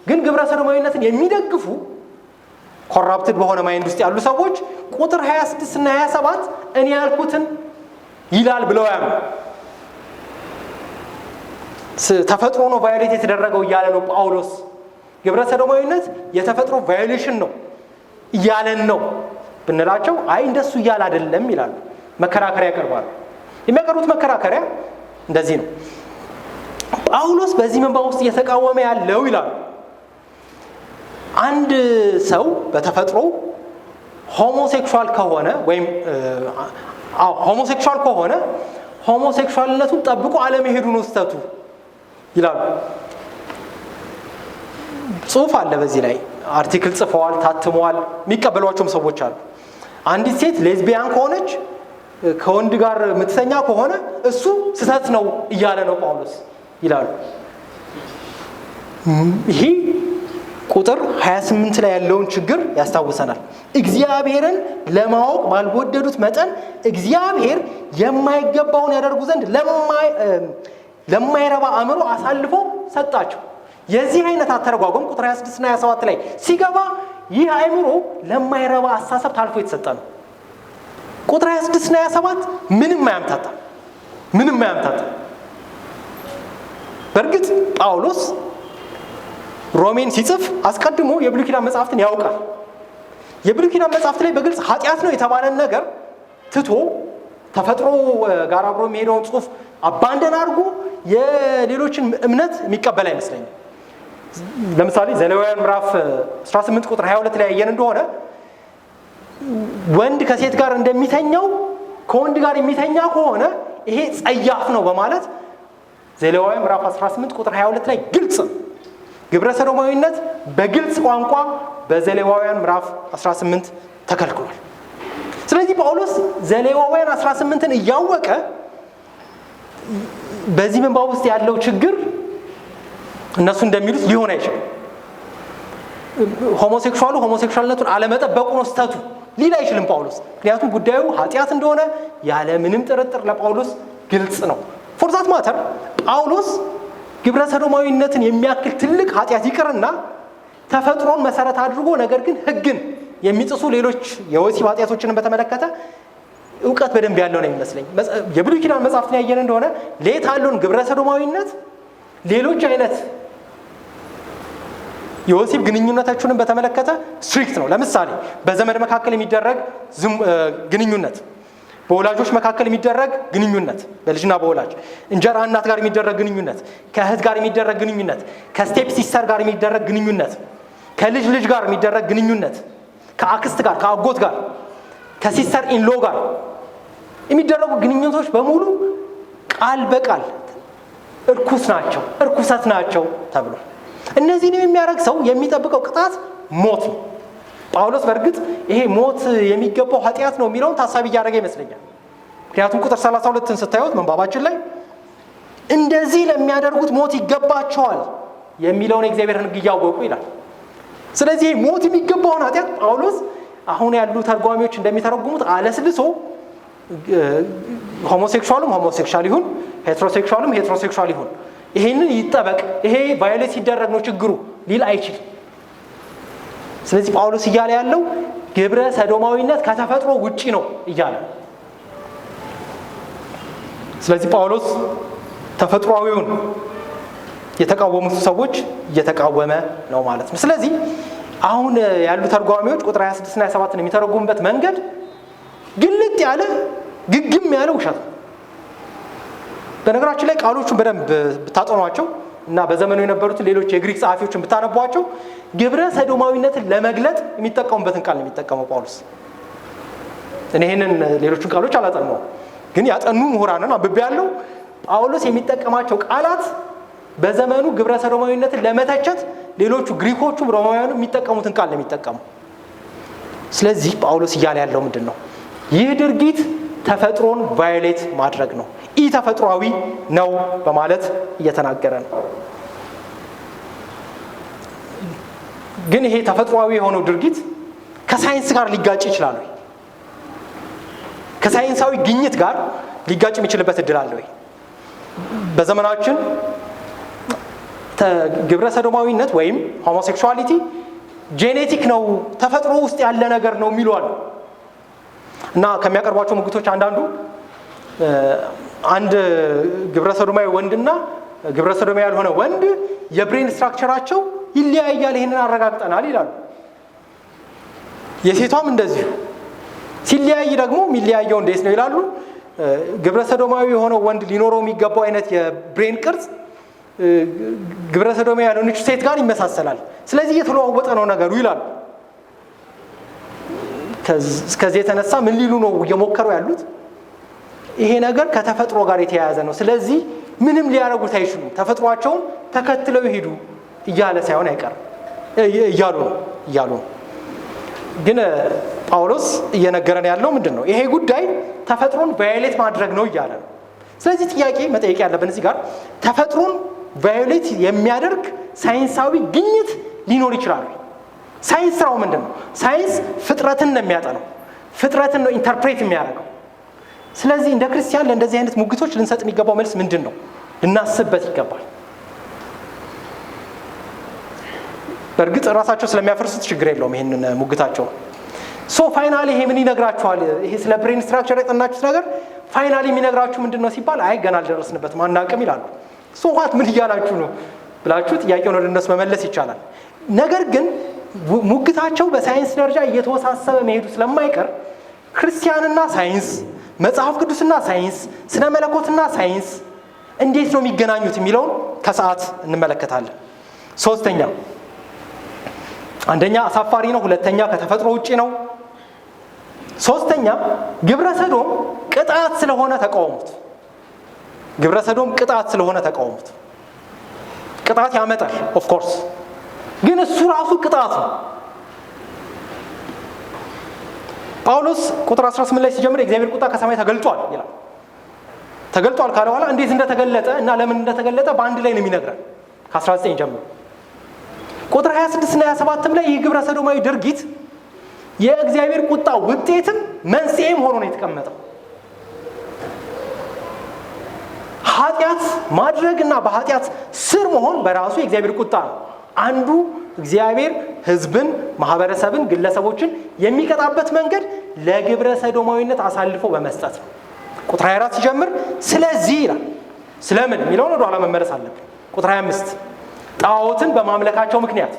ግን ግብረ ሰዶማዊነትን የሚደግፉ ኮራፕትድ በሆነ ማይንድ ውስጥ ያሉ ሰዎች ቁጥር 26 እና 27 እኔ ያልኩትን ይላል ብለው ያሉ ተፈጥሮ ነው ቫዮሌት የተደረገው እያለ ነው ጳውሎስ። ግብረ ሰዶማዊነት የተፈጥሮ ቫዮሌሽን ነው እያለን ነው ብንላቸው አይ እንደሱ እያለ አይደለም ይላሉ። መከራከሪያ ያቀርባሉ። የሚያቀርቡት መከራከሪያ እንደዚህ ነው። ጳውሎስ በዚህ ምንባብ ውስጥ እየተቃወመ ያለው ይላሉ አንድ ሰው በተፈጥሮ ሆሞሴክሹዋል ከሆነ ወይም ሆሞሴክሹዋልነቱን ጠብቆ አለመሄዱ ነው ስህተቱ ይላሉ። ጽሑፍ አለ በዚህ ላይ አርቲክል ጽፈዋል፣ ታትመዋል፣ የሚቀበሏቸውም ሰዎች አሉ። አንዲት ሴት ሌዝቢያን ከሆነች ከወንድ ጋር የምትተኛ ከሆነ እሱ ስህተት ነው እያለ ነው ጳውሎስ ይላሉ። ይሄ ቁጥር 28 ላይ ያለውን ችግር ያስታውሰናል። እግዚአብሔርን ለማወቅ ባልወደዱት መጠን እግዚአብሔር የማይገባውን ያደርጉ ዘንድ ለማይረባ አእምሮ አሳልፎ ሰጣቸው። የዚህ አይነት አተረጓጎም ቁጥር 26 እና 27 ላይ ሲገባ ይህ አእምሮ ለማይረባ አሳሰብ ታልፎ የተሰጠ ነው። ቁጥር 26 እና 27 ምንም አያምታታም። በእርግጥ ጳውሎስ ሮሜን ሲጽፍ አስቀድሞ የብሉይ ኪዳን መጽሐፍትን ያውቃል። የብሉይ ኪዳን መጽሐፍት ላይ በግልጽ ኃጢአት ነው የተባለን ነገር ትቶ ተፈጥሮ ጋር አብሮ የሚሄደውን ጽሑፍ አባንደን አድርጎ የሌሎችን እምነት የሚቀበል አይመስለኝም። ለምሳሌ ዘሌዋውያን ምዕራፍ 18 ቁጥር 22 ላይ ያየን እንደሆነ ወንድ ከሴት ጋር እንደሚተኛው ከወንድ ጋር የሚተኛ ከሆነ ይሄ ጸያፍ ነው በማለት ዘሌዋውያን ምዕራፍ 18 ቁጥር 22 ላይ ግልጽ ግብረ ሰዶማዊነት በግልጽ ቋንቋ በዘሌዋውያን ምዕራፍ 18 ተከልክሏል። ስለዚህ ጳውሎስ ዘሌዋውያን 18ን እያወቀ በዚህ ምንባብ ውስጥ ያለው ችግር እነሱ እንደሚሉት ሊሆን አይችልም። ሆሞሴክሹዋልነቱን አለመጠበቁ ነው ስተቱ ሊል አይችልም ጳውሎስ። ምክንያቱም ጉዳዩ ኃጢአት እንደሆነ ያለ ምንም ጥርጥር ለጳውሎስ ግልጽ ነው። ፎርዛት ማተር ጳውሎስ ግብረ ሰዶማዊነትን የሚያክል ትልቅ ኃጢአት ይቅርና ተፈጥሮን መሰረት አድርጎ ነገር ግን ሕግን የሚጥሱ ሌሎች የወሲብ ኃጢአቶችንን በተመለከተ እውቀት በደንብ ያለው ነው የሚመስለኝ። የብሉይ ኪዳን መጽሐፍትን ያየን እንደሆነ ለየት ያለውን ግብረ ሰዶማዊነት ሌሎች አይነት የወሲብ ግንኙነታችንን በተመለከተ ስትሪክት ነው። ለምሳሌ በዘመድ መካከል የሚደረግ ግንኙነት፣ በወላጆች መካከል የሚደረግ ግንኙነት፣ በልጅና በወላጅ እንጀራ እናት ጋር የሚደረግ ግንኙነት፣ ከእህት ጋር የሚደረግ ግንኙነት፣ ከስቴፕ ሲስተር ጋር የሚደረግ ግንኙነት፣ ከልጅ ልጅ ጋር የሚደረግ ግንኙነት፣ ከአክስት ጋር፣ ከአጎት ጋር፣ ከሲስተር ኢንሎ ጋር የሚደረጉ ግንኙነቶች በሙሉ ቃል በቃል እርኩሰት ናቸው ተብሎ እነዚህን የሚያደርግ ሰው የሚጠብቀው ቅጣት ሞት ነው። ጳውሎስ በእርግጥ ይሄ ሞት የሚገባው ኃጢአት ነው የሚለውን ታሳቢ እያደረገ ይመስለኛል። ምክንያቱም ቁጥር 32ን ስታዩት መንባባችን ላይ እንደዚህ ለሚያደርጉት ሞት ይገባቸዋል የሚለውን የእግዚአብሔርን ሕግ እያወቁ ይላል። ስለዚህ ሞት የሚገባውን ኃጢአት ጳውሎስ አሁን ያሉ ተርጓሚዎች እንደሚተረጉሙት አለስልሶ ሆሞሴክሹዋልም ሆሞሴክሹዋል ይሁን፣ ሄትሮሴክሹዋልም ሄትሮሴክሹዋል ይሁን ይሄንን ይጠበቅ፣ ይሄ ቫዮሌት ሲደረግ ነው ችግሩ ሊል አይችልም። ስለዚህ ጳውሎስ እያለ ያለው ግብረ ሰዶማዊነት ከተፈጥሮ ውጪ ነው እያለ። ስለዚህ ጳውሎስ ተፈጥሯዊውን የተቃወሙት ሰዎች እየተቃወመ ነው ማለት ነው። ስለዚህ አሁን ያሉ ተርጓሚዎች ቁጥር 26 እና 27 የሚተረጉሙበት መንገድ ግልጥ ያለ ግግም ያለ ውሸት ነው። በነገራችን ላይ ቃሎቹን በደንብ ብታጠኗቸው እና በዘመኑ የነበሩትን ሌሎች የግሪክ ጸሐፊዎችን ብታነቧቸው ግብረ ሰዶማዊነትን ለመግለጥ የሚጠቀሙበትን ቃል ነው የሚጠቀመው ጳውሎስ። እኔ ይህንን ሌሎቹን ቃሎች አላጠናሁም፣ ግን ያጠኑ ምሁራንን አንብቤ ያለው ጳውሎስ የሚጠቀማቸው ቃላት በዘመኑ ግብረ ሰዶማዊነትን ለመተቸት ሌሎቹ ግሪኮቹም ሮማውያኑ የሚጠቀሙትን ቃል ነው የሚጠቀሙ። ስለዚህ ጳውሎስ እያለ ያለው ምንድን ነው? ይህ ድርጊት ተፈጥሮን ቫዮሌት ማድረግ ነው፣ ኢ ተፈጥሯዊ ነው በማለት እየተናገረ ነው። ግን ይሄ ተፈጥሯዊ የሆነው ድርጊት ከሳይንስ ጋር ሊጋጭ ይችላል ወይ? ከሳይንሳዊ ግኝት ጋር ሊጋጭ የሚችልበት እድል አለ ወይ? በዘመናችን ግብረ ሰዶማዊነት ወይም ሆሞሴክሹዋሊቲ ጄኔቲክ ነው፣ ተፈጥሮ ውስጥ ያለ ነገር ነው የሚሉ አሉ። እና ከሚያቀርቧቸው ሙግቶች አንዳንዱ አንድ ግብረ ሰዶማዊ ወንድና ግብረ ሰዶማዊ ያልሆነ ወንድ የብሬን ስትራክቸራቸው ይለያያል፣ ይሄንን አረጋግጠናል ይላሉ። የሴቷም እንደዚሁ ሲለያይ ደግሞ የሚለያየው እንዴት ነው ይላሉ። ግብረ ሰዶማዊ የሆነው ወንድ ሊኖረው የሚገባው አይነት የብሬን ቅርጽ ግብረ ሰዶማዊ ያልሆነች ሴት ጋር ይመሳሰላል። ስለዚህ እየተለዋወጠ ነው ነገሩ ይላሉ። ከዚህ የተነሳ ምን ሊሉ ነው እየሞከሩ ያሉት? ይሄ ነገር ከተፈጥሮ ጋር የተያያዘ ነው፣ ስለዚህ ምንም ሊያደርጉት አይችሉም፣ ተፈጥሯቸውን ተከትለው ይሄዱ እያለ ሳይሆን አይቀርም። እያሉ ነው። ግን ጳውሎስ እየነገረን ያለው ምንድን ነው? ይሄ ጉዳይ ተፈጥሮን ቫዮሌት ማድረግ ነው እያለ ነው። ስለዚህ ጥያቄ መጠየቅ ያለብን እዚህ ጋር ተፈጥሮን ቫዮሌት የሚያደርግ ሳይንሳዊ ግኝት ሊኖር ይችላል። ሳይንስ ስራው ምንድን ነው? ሳይንስ ፍጥረትን ነው የሚያጠናው፣ ፍጥረትን ነው ኢንተርፕሬት የሚያደርገው። ስለዚህ እንደ ክርስቲያን ለእንደዚህ አይነት ሙግቶች ልንሰጥ የሚገባው መልስ ምንድን ነው? ልናስብበት ይገባል። በእርግጥ ራሳቸው ስለሚያፈርሱት ችግር የለውም ይህንን ሙግታቸው። ፋይናሊ ይሄ ምን ይነግራችኋል? ይሄ ስለ ብሬን ስትራክቸር የጠናችሁት ነገር ፋይናሊ የሚነግራችሁ ምንድን ነው ሲባል አይ ገና አልደረስንበትም አናውቅም ይላሉ። ዋት ምን እያላችሁ ነው ብላችሁ ጥያቄውን ወደ እነሱ መመለስ ይቻላል። ነገር ግን ሙግታቸው በሳይንስ ደረጃ እየተወሳሰበ መሄዱ ስለማይቀር ክርስቲያንና ሳይንስ፣ መጽሐፍ ቅዱስና ሳይንስ፣ ስነ መለኮትና ሳይንስ እንዴት ነው የሚገናኙት የሚለውን ከሰዓት እንመለከታለን። ሶስተኛ፣ አንደኛ አሳፋሪ ነው፣ ሁለተኛ ከተፈጥሮ ውጪ ነው፣ ሶስተኛ ግብረ ሰዶም ቅጣት ስለሆነ ተቃውሙት። ግብረ ሰዶም ቅጣት ስለሆነ ተቃውሙት። ቅጣት ያመጣል ኦፍ ኮርስ፣ ግን እሱ ራሱ ቅጣት ነው። ጳውሎስ ቁጥር 18 ላይ ሲጀምር የእግዚአብሔር ቁጣ ከሰማይ ተገልጧል ይላል። ተገልጧል ካለ በኋላ እንዴት እንደተገለጠ እና ለምን እንደተገለጠ በአንድ ላይ ነው የሚነግረን ከ19 ጀምሮ። ቁጥር 26 እና 27 ላይ ይህ ግብረ ሰዶማዊ ድርጊት የእግዚአብሔር ቁጣ ውጤትም መንስኤም ሆኖ ነው የተቀመጠው። ኃጢአት ማድረግና በኃጢአት ስር መሆን በራሱ የእግዚአብሔር ቁጣ ነው። አንዱ እግዚአብሔር ሕዝብን፣ ማህበረሰብን፣ ግለሰቦችን የሚቀጣበት መንገድ ለግብረ ሰዶማዊነት አሳልፎ በመስጠት ነው። ቁጥር 24 ሲጀምር ስለዚህ ይላል። ስለምን የሚለውን ወደ ኋላ መመለስ አለብን። ቁጥር 25 ጣዖትን በማምለካቸው ምክንያት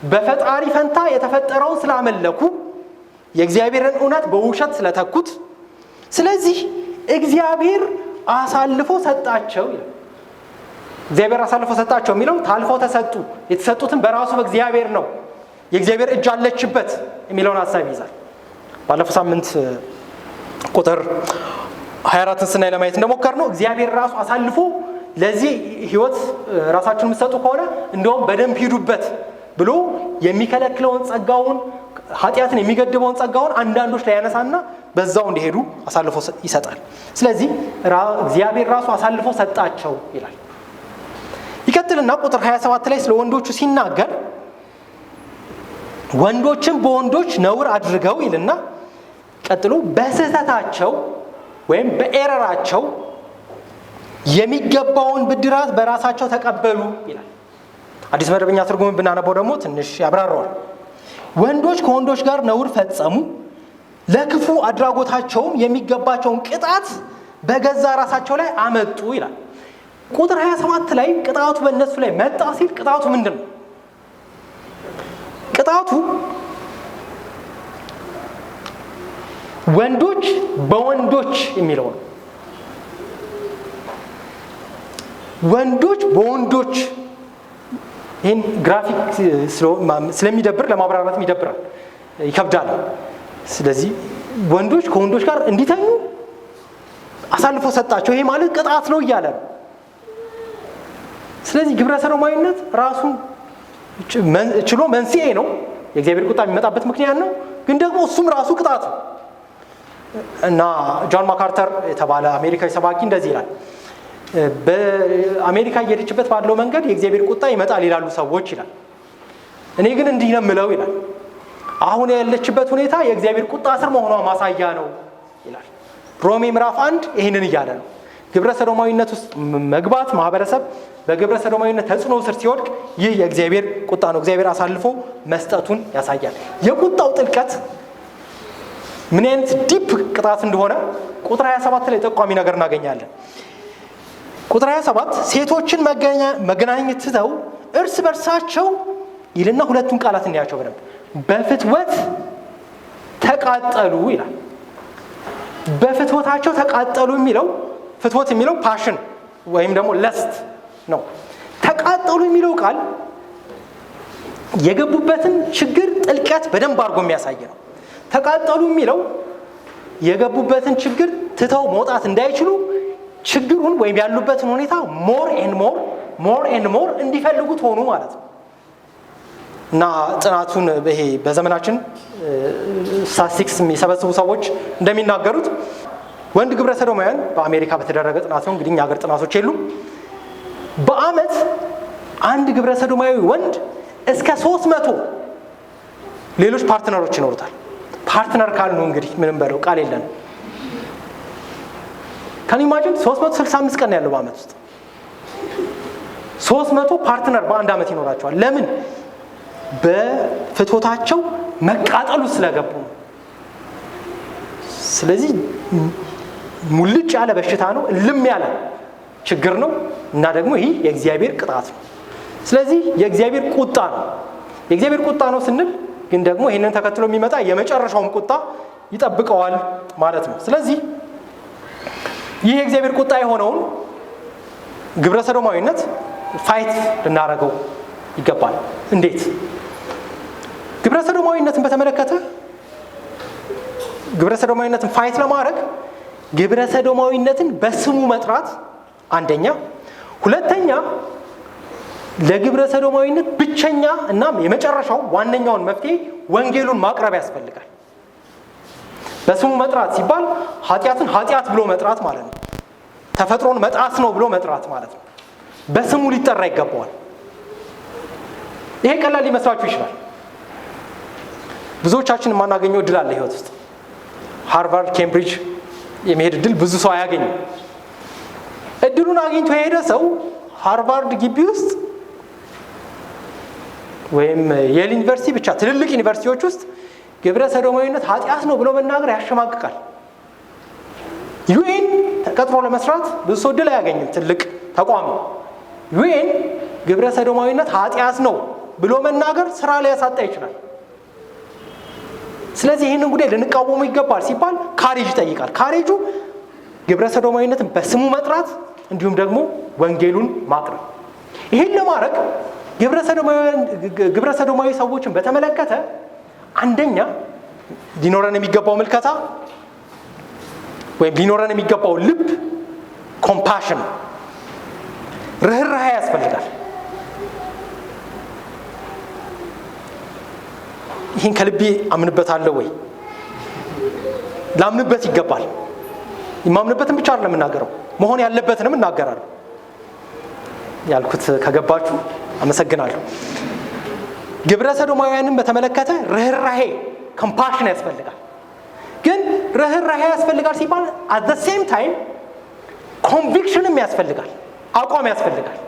በፈጣሪ ፈንታ የተፈጠረውን ስላመለኩ የእግዚአብሔርን እውነት በውሸት ስለተኩት ስለዚህ እግዚአብሔር አሳልፎ ሰጣቸው ይላል። እግዚአብሔር አሳልፎ ሰጣቸው የሚለው ታልፈው ተሰጡ፣ የተሰጡትን በራሱ በእግዚአብሔር ነው፣ የእግዚአብሔር እጅ አለችበት የሚለውን ሀሳብ ይዛል። ባለፈው ሳምንት ቁጥር 24ን ስናይ ለማየት እንደሞከር ነው እግዚአብሔር ራሱ አሳልፎ ለዚህ ህይወት ራሳችሁን የምትሰጡ ከሆነ እንደውም በደንብ ሂዱበት ብሎ የሚከለክለውን ጸጋውን፣ ኃጢአትን የሚገድበውን ጸጋውን አንዳንዶች ላይ ያነሳና በዛው እንዲሄዱ አሳልፎ ይሰጣል። ስለዚህ እግዚአብሔር ራሱ አሳልፎ ሰጣቸው ይላል። ይቀጥልና ቁጥር 27 ላይ ስለ ወንዶቹ ሲናገር ወንዶችም በወንዶች ነውር አድርገው ይልና ቀጥሎ በስህተታቸው ወይም በኤረራቸው የሚገባውን ብድራት በራሳቸው ተቀበሉ ይላል። አዲስ መደበኛ ትርጉም ብናነበው ደግሞ ትንሽ ያብራራዋል። ወንዶች ከወንዶች ጋር ነውር ፈጸሙ፣ ለክፉ አድራጎታቸውም የሚገባቸውን ቅጣት በገዛ ራሳቸው ላይ አመጡ ይላል። ቁጥር 27 ላይ ቅጣቱ በእነሱ ላይ መጣ ሲል ቅጣቱ ምንድን ነው? ቅጣቱ ወንዶች በወንዶች የሚለው ነው። ወንዶች በወንዶች ይህን ግራፊክ ስለሚደብር ለማብራራትም ይደብራል፣ ይከብዳል። ስለዚህ ወንዶች ከወንዶች ጋር እንዲተኙ አሳልፎ ሰጣቸው። ይሄ ማለት ቅጣት ነው እያለ ነው። ስለዚህ ግብረ ሰዶማዊነት ራሱን ችሎ መንስኤ ነው፣ የእግዚአብሔር ቁጣ የሚመጣበት ምክንያት ነው። ግን ደግሞ እሱም ራሱ ቅጣት ነው እና ጆን ማካርተር የተባለ አሜሪካዊ ሰባኪ እንደዚህ ይላል። በአሜሪካ እየሄደችበት ባለው መንገድ የእግዚአብሔር ቁጣ ይመጣል ይላሉ ሰዎች ይላል። እኔ ግን እንዲህ ነው የምለው ይላል። አሁን ያለችበት ሁኔታ የእግዚአብሔር ቁጣ ስር መሆኗ ማሳያ ነው ይላል። ሮሜ ምዕራፍ 1 ይህንን እያለ ነው። ግብረ ሰዶማዊነት ውስጥ መግባት ማህበረሰብ በግብረ ሰዶማዊነት ተጽዕኖ ስር ሲወድቅ ይህ የእግዚአብሔር ቁጣ ነው። እግዚአብሔር አሳልፎ መስጠቱን ያሳያል። የቁጣው ጥልቀት ምን አይነት ዲፕ ቅጣት እንደሆነ ቁጥር 27 ላይ ጠቋሚ ነገር እናገኛለን። ቁጥር 27 ሴቶችን መገናኘት ትተው እርስ በርሳቸው ይልና ሁለቱን ቃላት እናያቸው በደንብ በፍትወት ተቃጠሉ ይላል። በፍትወታቸው ተቃጠሉ የሚለው ፍትወት የሚለው ፓሽን ወይም ደግሞ ለስት ነው። ተቃጠሉ የሚለው ቃል የገቡበትን ችግር ጥልቀት በደንብ አድርጎ የሚያሳይ ነው። ተቃጠሉ የሚለው የገቡበትን ችግር ትተው መውጣት እንዳይችሉ ችግሩን ወይም ያሉበትን ሁኔታ ሞር ኤንድ ሞር እንዲፈልጉት ሆኑ ማለት ነው። እና ጥናቱን ይሄ በዘመናችን ስታቲስቲክስ የሚሰበስቡ ሰዎች እንደሚናገሩት ወንድ ግብረ ሰዶማውያን በአሜሪካ በተደረገ ጥናት ነው እንግዲህ እኛ ሀገር ጥናቶች የሉም። በአመት አንድ ግብረ ሰዶማዊ ወንድ እስከ 300 ሌሎች ፓርትነሮች ይኖሩታል። ፓርትነር ካልነው እንግዲህ ምንም በለው ቃል የለንም። ካን ኢማጂን 365 ቀን ያለው በአመት ውስጥ 300 ፓርትነር በአንድ አመት ይኖራቸዋል። ለምን? በፍትወታቸው መቃጠሉ ስለገቡ ነው። ስለዚህ ሙልጭ ያለ በሽታ ነው፣ እልም ያለ ችግር ነው እና ደግሞ ይህ የእግዚአብሔር ቅጣት ነው። ስለዚህ የእግዚአብሔር ቁጣ ነው። የእግዚአብሔር ቁጣ ነው ስንል ግን ደግሞ ይህንን ተከትሎ የሚመጣ የመጨረሻውም ቁጣ ይጠብቀዋል ማለት ነው። ስለዚህ ይህ የእግዚአብሔር ቁጣ የሆነውን ግብረ ሰዶማዊነት ፋይት ልናደርገው ይገባል። እንዴት? ግብረ ሰዶማዊነትን በተመለከተ ግብረ ሰዶማዊነትን ፋይት ለማድረግ ግብረ ሰዶማዊነትን በስሙ መጥራት አንደኛ፣ ሁለተኛ ለግብረ ሰዶማዊነት ብቸኛ እና የመጨረሻው ዋነኛውን መፍትሄ ወንጌሉን ማቅረብ ያስፈልጋል። በስሙ መጥራት ሲባል ኃጢአትን ኃጢአት ብሎ መጥራት ማለት ነው። ተፈጥሮን መጣስ ነው ብሎ መጥራት ማለት ነው። በስሙ ሊጠራ ይገባዋል። ይሄ ቀላል ሊመስላችሁ ይችላል። ብዙዎቻችን የማናገኘው እድል አለ ህይወት ውስጥ። ሃርቫርድ፣ ኬምብሪጅ የመሄድ እድል ብዙ ሰው አያገኝም። እድሉን አግኝቶ የሄደ ሰው ሃርቫርድ ግቢ ውስጥ ወይም የል ዩኒቨርሲቲ ብቻ ትልልቅ ዩኒቨርሲቲዎች ውስጥ ግብረ ሰዶማዊነት ኃጢአት ነው ብሎ መናገር ያሸማቅቃል። ዩኤን ተቀጥሮ ለመስራት ብዙ ሰው እድል አያገኝም። ትልቅ ተቋም ዩኤን ግብረ ሰዶማዊነት ኃጢአት ነው ብሎ መናገር ስራ ላይ ያሳጣ ይችላል። ስለዚህ ይህንን ጉዳይ ልንቃወሙ ይገባል ሲባል ካሬጅ ይጠይቃል። ካሬጁ ግብረ ሰዶማዊነትን በስሙ መጥራት እንዲሁም ደግሞ ወንጌሉን ማቅረብ። ይህን ለማድረግ ግብረ ሰዶማዊ ሰዎችን በተመለከተ አንደኛ ሊኖረን የሚገባው ምልከታ ወይም ሊኖረን የሚገባው ልብ ኮምፓሽን፣ ርህራሄ ያስፈልጋል። ይህን ከልቤ አምንበታለሁ ወይ? ላምንበት ይገባል። የማምንበትን ብቻ አይደለም የምናገረው፣ መሆን ያለበትንም እናገራለሁ። ያልኩት ከገባችሁ አመሰግናለሁ። ግብረ ሰዶማውያንን በተመለከተ ርህራሄ ኮምፓሽን ያስፈልጋል። ግን ርህራሄ ያስፈልጋል ሲባል at the same time ኮንቪክሽንም ያስፈልጋል፣ አቋም ያስፈልጋል።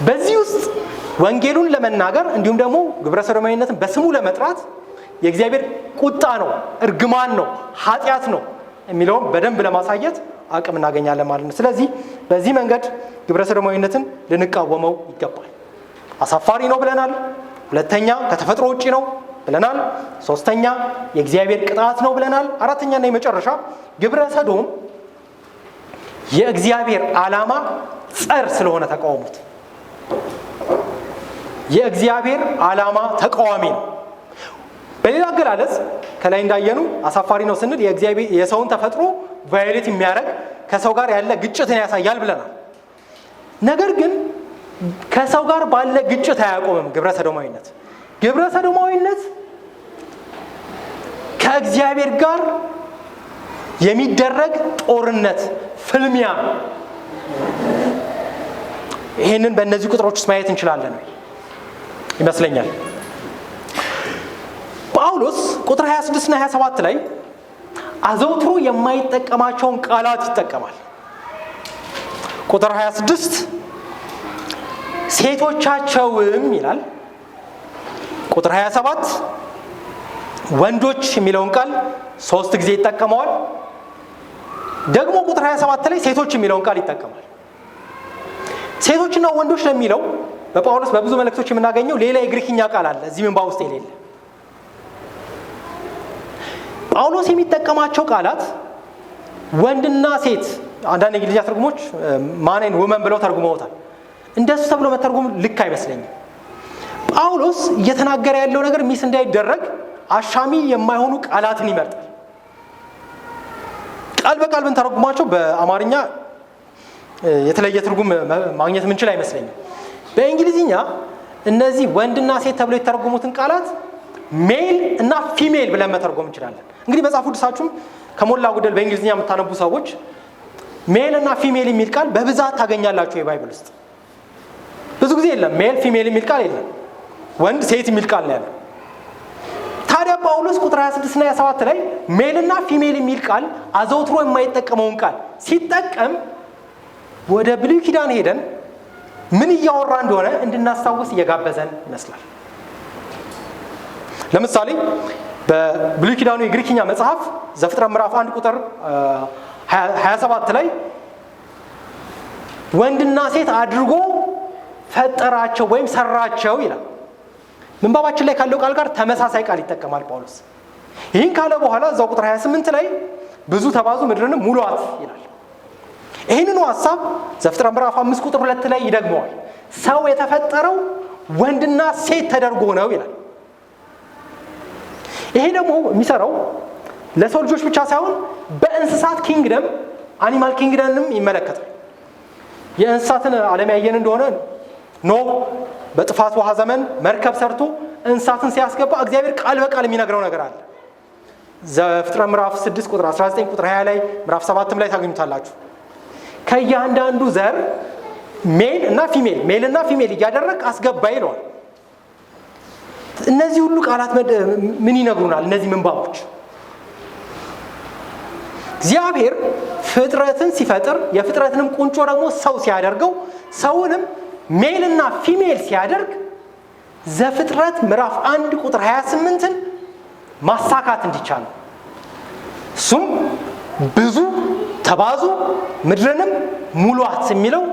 በዚህ ውስጥ ወንጌሉን ለመናገር እንዲሁም ደግሞ ግብረ ሰዶማዊነትን በስሙ ለመጥራት የእግዚአብሔር ቁጣ ነው፣ እርግማን ነው፣ ኃጢአት ነው የሚለውን በደንብ ለማሳየት አቅም እናገኛለን ማለት ነው። ስለዚህ በዚህ መንገድ ግብረ ሰዶማዊነትን ልንቃወመው ይገባል። አሳፋሪ ነው ብለናል። ሁለተኛ ከተፈጥሮ ውጪ ነው ብለናል። ሶስተኛ የእግዚአብሔር ቅጣት ነው ብለናል። አራተኛና የመጨረሻ ግብረ ሰዶም የእግዚአብሔር ዓላማ ጸር ስለሆነ ተቃውሙት። የእግዚአብሔር ዓላማ ተቃዋሚ ነው። በሌላ አገላለጽ ከላይ እንዳየኑ አሳፋሪ ነው ስንል የሰውን ተፈጥሮ ቫዮሌት የሚያደርግ ከሰው ጋር ያለ ግጭትን ያሳያል ብለናል። ነገር ግን ከሰው ጋር ባለ ግጭት አያቆምም ግብረ ሰዶማዊነት። ግብረ ሰዶማዊነት ከእግዚአብሔር ጋር የሚደረግ ጦርነት፣ ፍልሚያ። ይህንን በእነዚህ ቁጥሮች ውስጥ ማየት እንችላለን ይመስለኛል። ጳውሎስ ቁጥር 26 እና 27 ላይ አዘውትሮ የማይጠቀማቸውን ቃላት ይጠቀማል። ቁጥር 26 ሴቶቻቸውም ይላል። ቁጥር 27 ወንዶች የሚለውን ቃል 3 ጊዜ ይጠቀመዋል። ደግሞ ቁጥር 27 ላይ ሴቶች የሚለውን ቃል ይጠቀማል። ሴቶችና ወንዶች ለሚለው በጳውሎስ በብዙ መልእክቶች የምናገኘው ሌላ የግሪክኛ ቃል አለ እዚህ ምንባ ውስጥ የሌለ። ጳውሎስ የሚጠቀማቸው ቃላት ወንድና ሴት፣ አንዳንድ የእንግሊዝኛ ትርጉሞች ማን ኤንድ ውመን ብለው ተርጉመውታል። እንደሱ ተብሎ መተርጉም ልክ አይመስለኝም። ጳውሎስ እየተናገረ ያለው ነገር ሚስ እንዳይደረግ አሻሚ የማይሆኑ ቃላትን ይመርጣል። ቃል በቃል ብንተረጉማቸው በአማርኛ የተለየ ትርጉም ማግኘት ምንችል አይመስለኝም። በእንግሊዝኛ እነዚህ ወንድና ሴት ተብሎ የተረጎሙትን ቃላት ሜል እና ፊሜል ብለን መተርጎም እንችላለን። እንግዲህ መጽሐፍ ቅዱሳችሁም ከሞላ ጎደል በእንግሊዝኛ የምታነቡ ሰዎች ሜል እና ፊሜል የሚል ቃል በብዛት ታገኛላችሁ የባይብል ውስጥ። ብዙ ጊዜ የለም ሜል ፊሜል የሚል ቃል የለም፣ ወንድ ሴት የሚል ቃል ነው ያለው። ታዲያ ጳውሎስ ቁጥር 26 እና 27 ላይ ሜልና ፊሜል የሚል ቃል አዘውትሮ የማይጠቀመውን ቃል ሲጠቀም ወደ ብሉይ ኪዳን ሄደን ምን እያወራ እንደሆነ እንድናስታውስ እየጋበዘን ይመስላል። ለምሳሌ በብሉይ ኪዳኑ የግሪክኛ መጽሐፍ ዘፍጥረት ምዕራፍ 1 ቁጥር 27 ላይ ወንድና ሴት አድርጎ ፈጠራቸው ወይም ሰራቸው ይላል። ምንባባችን ላይ ካለው ቃል ጋር ተመሳሳይ ቃል ይጠቀማል ጳውሎስ። ይህን ካለ በኋላ እዛው ቁጥር 28 ላይ ብዙ ተባዙ ምድርንም ሙሏት ይላል። ይህንኑ ሐሳብ ዘፍጥረት ምዕራፍ 5 ቁጥር 2 ላይ ይደግመዋል። ሰው የተፈጠረው ወንድና ሴት ተደርጎ ነው ይላል። ይሄ ደግሞ የሚሰራው ለሰው ልጆች ብቻ ሳይሆን በእንስሳት ኪንግደም አኒማል ኪንግደምንም ይመለከታል። የእንስሳትን ዓለም ያየን እንደሆነ ኖህ በጥፋት ውሃ ዘመን መርከብ ሰርቶ እንስሳትን ሲያስገባ እግዚአብሔር ቃል በቃል የሚነግረው ነገር አለ። ዘፍጥረት ምዕራፍ 6 ቁጥር 19 ቁጥር 20 ላይ ምዕራፍ 7 ላይ ታገኙታላችሁ። ከእያንዳንዱ ዘር ሜል እና ፊሜል ሜል እና ፊሜል እያደረግ አስገባ ይለዋል። እነዚህ ሁሉ ቃላት ምን ይነግሩናል? እነዚህ ምንባቦች እግዚአብሔር ፍጥረትን ሲፈጥር የፍጥረትንም ቁንጮ ደግሞ ሰው ሲያደርገው ሰውንም ሜልና ፊሜል ሲያደርግ ዘፍጥረት ምዕራፍ 1 ቁጥር 28ን ማሳካት እንዲቻል እሱም ብዙ ተባዙ ምድርንም ሙሏት የሚለው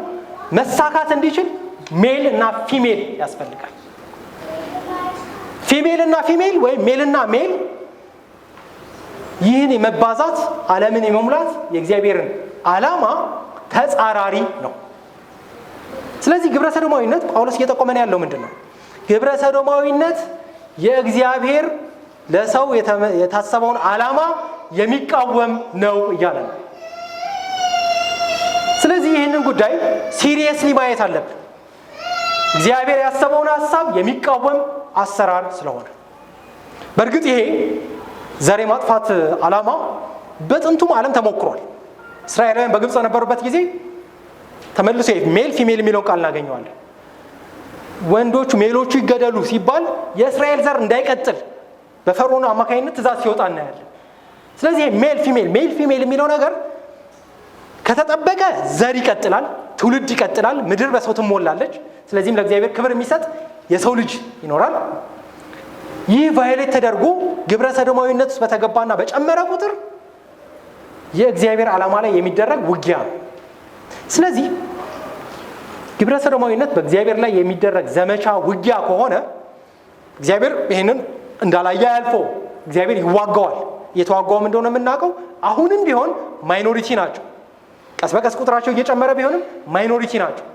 መሳካት እንዲችል ሜል እና ፊሜል ያስፈልጋል። ፊሜል እና ፊሜል ወይም ሜልና ሜል ይህን የመባዛት ዓለምን የመሙላት የእግዚአብሔርን ዓላማ ተጻራሪ ነው። ስለዚህ ግብረ ሰዶማዊነት ጳውሎስ እየጠቆመን ያለው ምንድን ነው? ግብረ ሰዶማዊነት የእግዚአብሔር ለሰው የታሰበውን ዓላማ የሚቃወም ነው እያለ ነው። ስለዚህ ይህንን ጉዳይ ሲሪየስሊ ማየት አለብን። እግዚአብሔር ያሰበውን ሐሳብ የሚቃወም አሰራር ስለሆነ በእርግጥ ይሄ ዘር የማጥፋት ዓላማ በጥንቱም ዓለም ተሞክሯል። እስራኤላውያን በግብፅ በነበሩበት ጊዜ ተመልሶ ሜል ፊሜል የሚለውን ቃል እናገኘዋለን። ወንዶቹ ሜሎቹ ይገደሉ ሲባል የእስራኤል ዘር እንዳይቀጥል በፈርዖን አማካኝነት ትእዛዝ ሲወጣ እናያለን። ስለዚህ ሜል ፊሜል የሚለው ነገር ከተጠበቀ ዘር ይቀጥላል፣ ትውልድ ይቀጥላል፣ ምድር በሰው ትሞላለች። ስለዚህም ለእግዚአብሔር ክብር የሚሰጥ የሰው ልጅ ይኖራል። ይህ ቫዮሌት ተደርጎ ግብረ ሰዶማዊነት ውስጥ በተገባና በጨመረ ቁጥር የእግዚአብሔር ዓላማ ላይ የሚደረግ ውጊያ ነው። ስለዚህ ግብረ ሰዶማዊነት በእግዚአብሔር ላይ የሚደረግ ዘመቻ ውጊያ ከሆነ እግዚአብሔር ይህንን እንዳላየ ያልፎ እግዚአብሔር ይዋጋዋል። እየተዋጋውም እንደሆነ የምናውቀው አሁንም ቢሆን ማይኖሪቲ ናቸው። ቀስ በቀስ ቁጥራቸው እየጨመረ ቢሆንም ማይኖሪቲ ናቸው።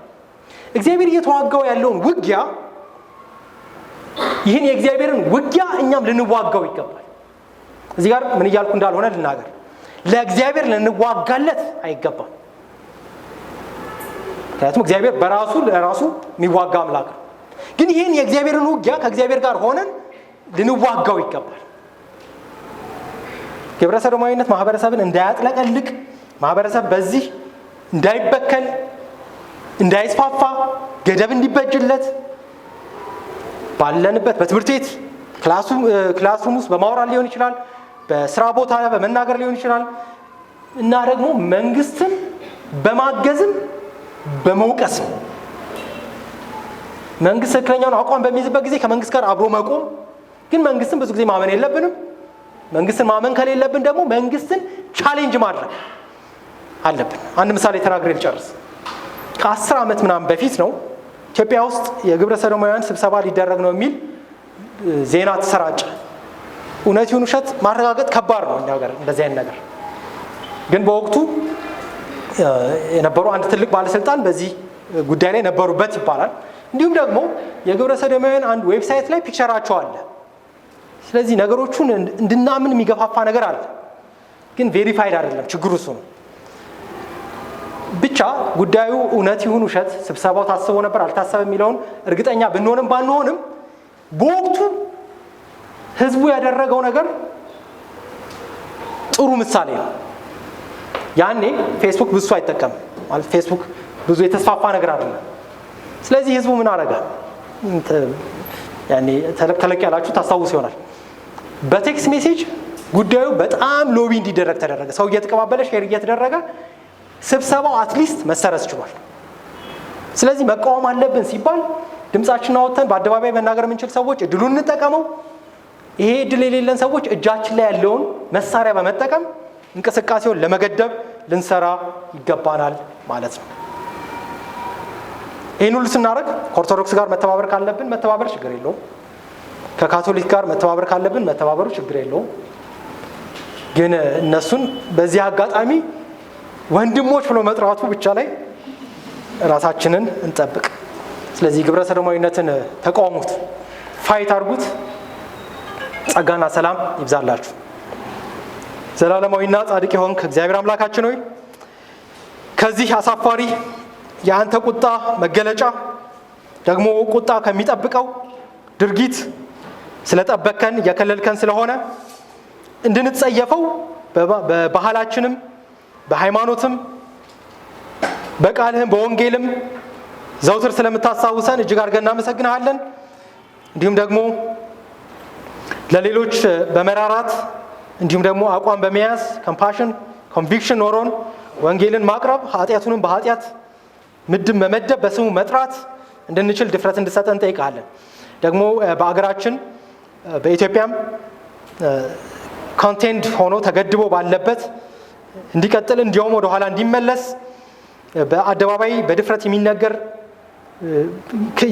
እግዚአብሔር እየተዋጋው ያለውን ውጊያ ይህን የእግዚአብሔርን ውጊያ እኛም ልንዋጋው ይገባል። እዚህ ጋር ምን እያልኩ እንዳልሆነ ልናገር። ለእግዚአብሔር ልንዋጋለት አይገባም። ምክንያቱም እግዚአብሔር በራሱ ለራሱ የሚዋጋ አምላክ ነው። ግን ይህን የእግዚአብሔርን ውጊያ ከእግዚአብሔር ጋር ሆነን ልንዋጋው ይገባል። ግብረ ሰዶማዊነት ማህበረሰብን እንዳያጥለቀልቅ፣ ማህበረሰብ በዚህ እንዳይበከል፣ እንዳይስፋፋ ገደብ እንዲበጅለት ባለንበት በትምህርት ቤት ክላስሩም ውስጥ በማውራት ሊሆን ይችላል፣ በስራ ቦታ በመናገር ሊሆን ይችላል እና ደግሞ መንግስትን በማገዝም በመውቀስም መንግስት ትክክለኛውን አቋም በሚይዝበት ጊዜ ከመንግስት ጋር አብሮ መቆም። ግን መንግስትን ብዙ ጊዜ ማመን የለብንም። መንግስትን ማመን ከሌለብን ደግሞ መንግስትን ቻሌንጅ ማድረግ አለብን። አንድ ምሳሌ ተናግሬ ልጨርስ። ከ10 ዓመት ምናምን በፊት ነው ኢትዮጵያ ውስጥ የግብረ ሰዶማውያን ስብሰባ ሊደረግ ነው የሚል ዜና ተሰራጨ። እውነት ይሁን ውሸት ማረጋገጥ ከባድ ነው እኛ ሀገር እንደዚህ አይነት ነገር። ግን በወቅቱ የነበሩ አንድ ትልቅ ባለስልጣን በዚህ ጉዳይ ላይ ነበሩበት ይባላል። እንዲሁም ደግሞ የግብረ ሰዶማውያን አንድ ዌብሳይት ላይ ፒክቸራቸው አለ። ስለዚህ ነገሮቹን እንድናምን የሚገፋፋ ነገር አለ። ግን ቬሪፋይድ አይደለም። ችግሩ እሱ ነው። ብቻ ጉዳዩ እውነት ይሁን ውሸት ስብሰባው ታስቦ ነበር አልታሰበም የሚለውን እርግጠኛ ብንሆንም ባንሆንም በወቅቱ ህዝቡ ያደረገው ነገር ጥሩ ምሳሌ ነው። ያኔ ፌስቡክ ብዙ አይጠቀም ማለት ፌስቡክ ብዙ የተስፋፋ ነገር አይደለም። ስለዚህ ህዝቡ ምን አደረገ? ያኔ ተለቅ ያላችሁ ታስታውሱ ይሆናል። በቴክስት ሜሴጅ ጉዳዩ በጣም ሎቢ እንዲደረግ ተደረገ። ሰው እየተቀባበለ ሼር እየተደረገ ስብሰባው አትሊስት መሰረዝ ችሏል። ስለዚህ መቃወም አለብን ሲባል ድምጻችንን አወጥተን በአደባባይ መናገር የምንችል ሰዎች እድሉን እንጠቀመው። ይሄ እድል የሌለን ሰዎች እጃችን ላይ ያለውን መሳሪያ በመጠቀም እንቅስቃሴውን ለመገደብ ልንሰራ ይገባናል ማለት ነው። ይህን ሁሉ ስናደርግ ከኦርቶዶክስ ጋር መተባበር ካለብን መተባበር ችግር የለውም። ከካቶሊክ ጋር መተባበር ካለብን መተባበሩ ችግር የለውም። ግን እነሱን በዚህ አጋጣሚ ወንድሞች ብሎ መጥራቱ ብቻ ላይ ራሳችንን እንጠብቅ። ስለዚህ ግብረ ሰዶማዊነትን ተቃውሙት፣ ፋይት አድርጉት። ጸጋና ሰላም ይብዛላችሁ። ዘላለማዊና ጻድቅ የሆንክ እግዚአብሔር አምላካችን ሆይ ከዚህ አሳፋሪ የአንተ ቁጣ መገለጫ ደግሞ ቁጣ ከሚጠብቀው ድርጊት ስለጠበከን እየከለልከን ስለሆነ እንድንጸየፈው በባህላችንም በሃይማኖትም በቃልህም በወንጌልም ዘውትር ስለምታስታውሰን እጅግ አድርገን እናመሰግንሃለን። እንዲሁም ደግሞ ለሌሎች በመራራት እንዲሁም ደግሞ አቋም በመያዝ ኮምፓሽን ኮንቪክሽን ኖሮን ወንጌልን ማቅረብ ኃጢአቱንም በኃጢአት ምድብ መመደብ በስሙ መጥራት እንድንችል ድፍረት እንድሰጠን እንጠይቃለን። ደግሞ በአገራችን በኢትዮጵያም ኮንቴንድ ሆኖ ተገድቦ ባለበት እንዲቀጥል እንዲያውም ወደ ኋላ እንዲመለስ በአደባባይ በድፍረት የሚነገር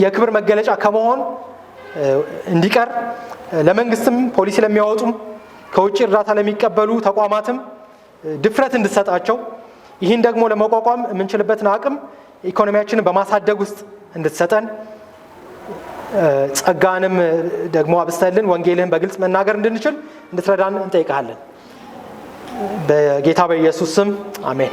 የክብር መገለጫ ከመሆን እንዲቀር ለመንግስትም ፖሊሲ ለሚያወጡም ከውጭ እርዳታ ለሚቀበሉ ተቋማትም ድፍረት እንድትሰጣቸው ይህን ደግሞ ለመቋቋም የምንችልበትን አቅም ኢኮኖሚያችንን በማሳደግ ውስጥ እንድትሰጠን ጸጋንም ደግሞ አብስተልን ወንጌልህን በግልጽ መናገር እንድንችል እንድትረዳን እንጠይቃለን። በጌታ በኢየሱስ ስም አሜን።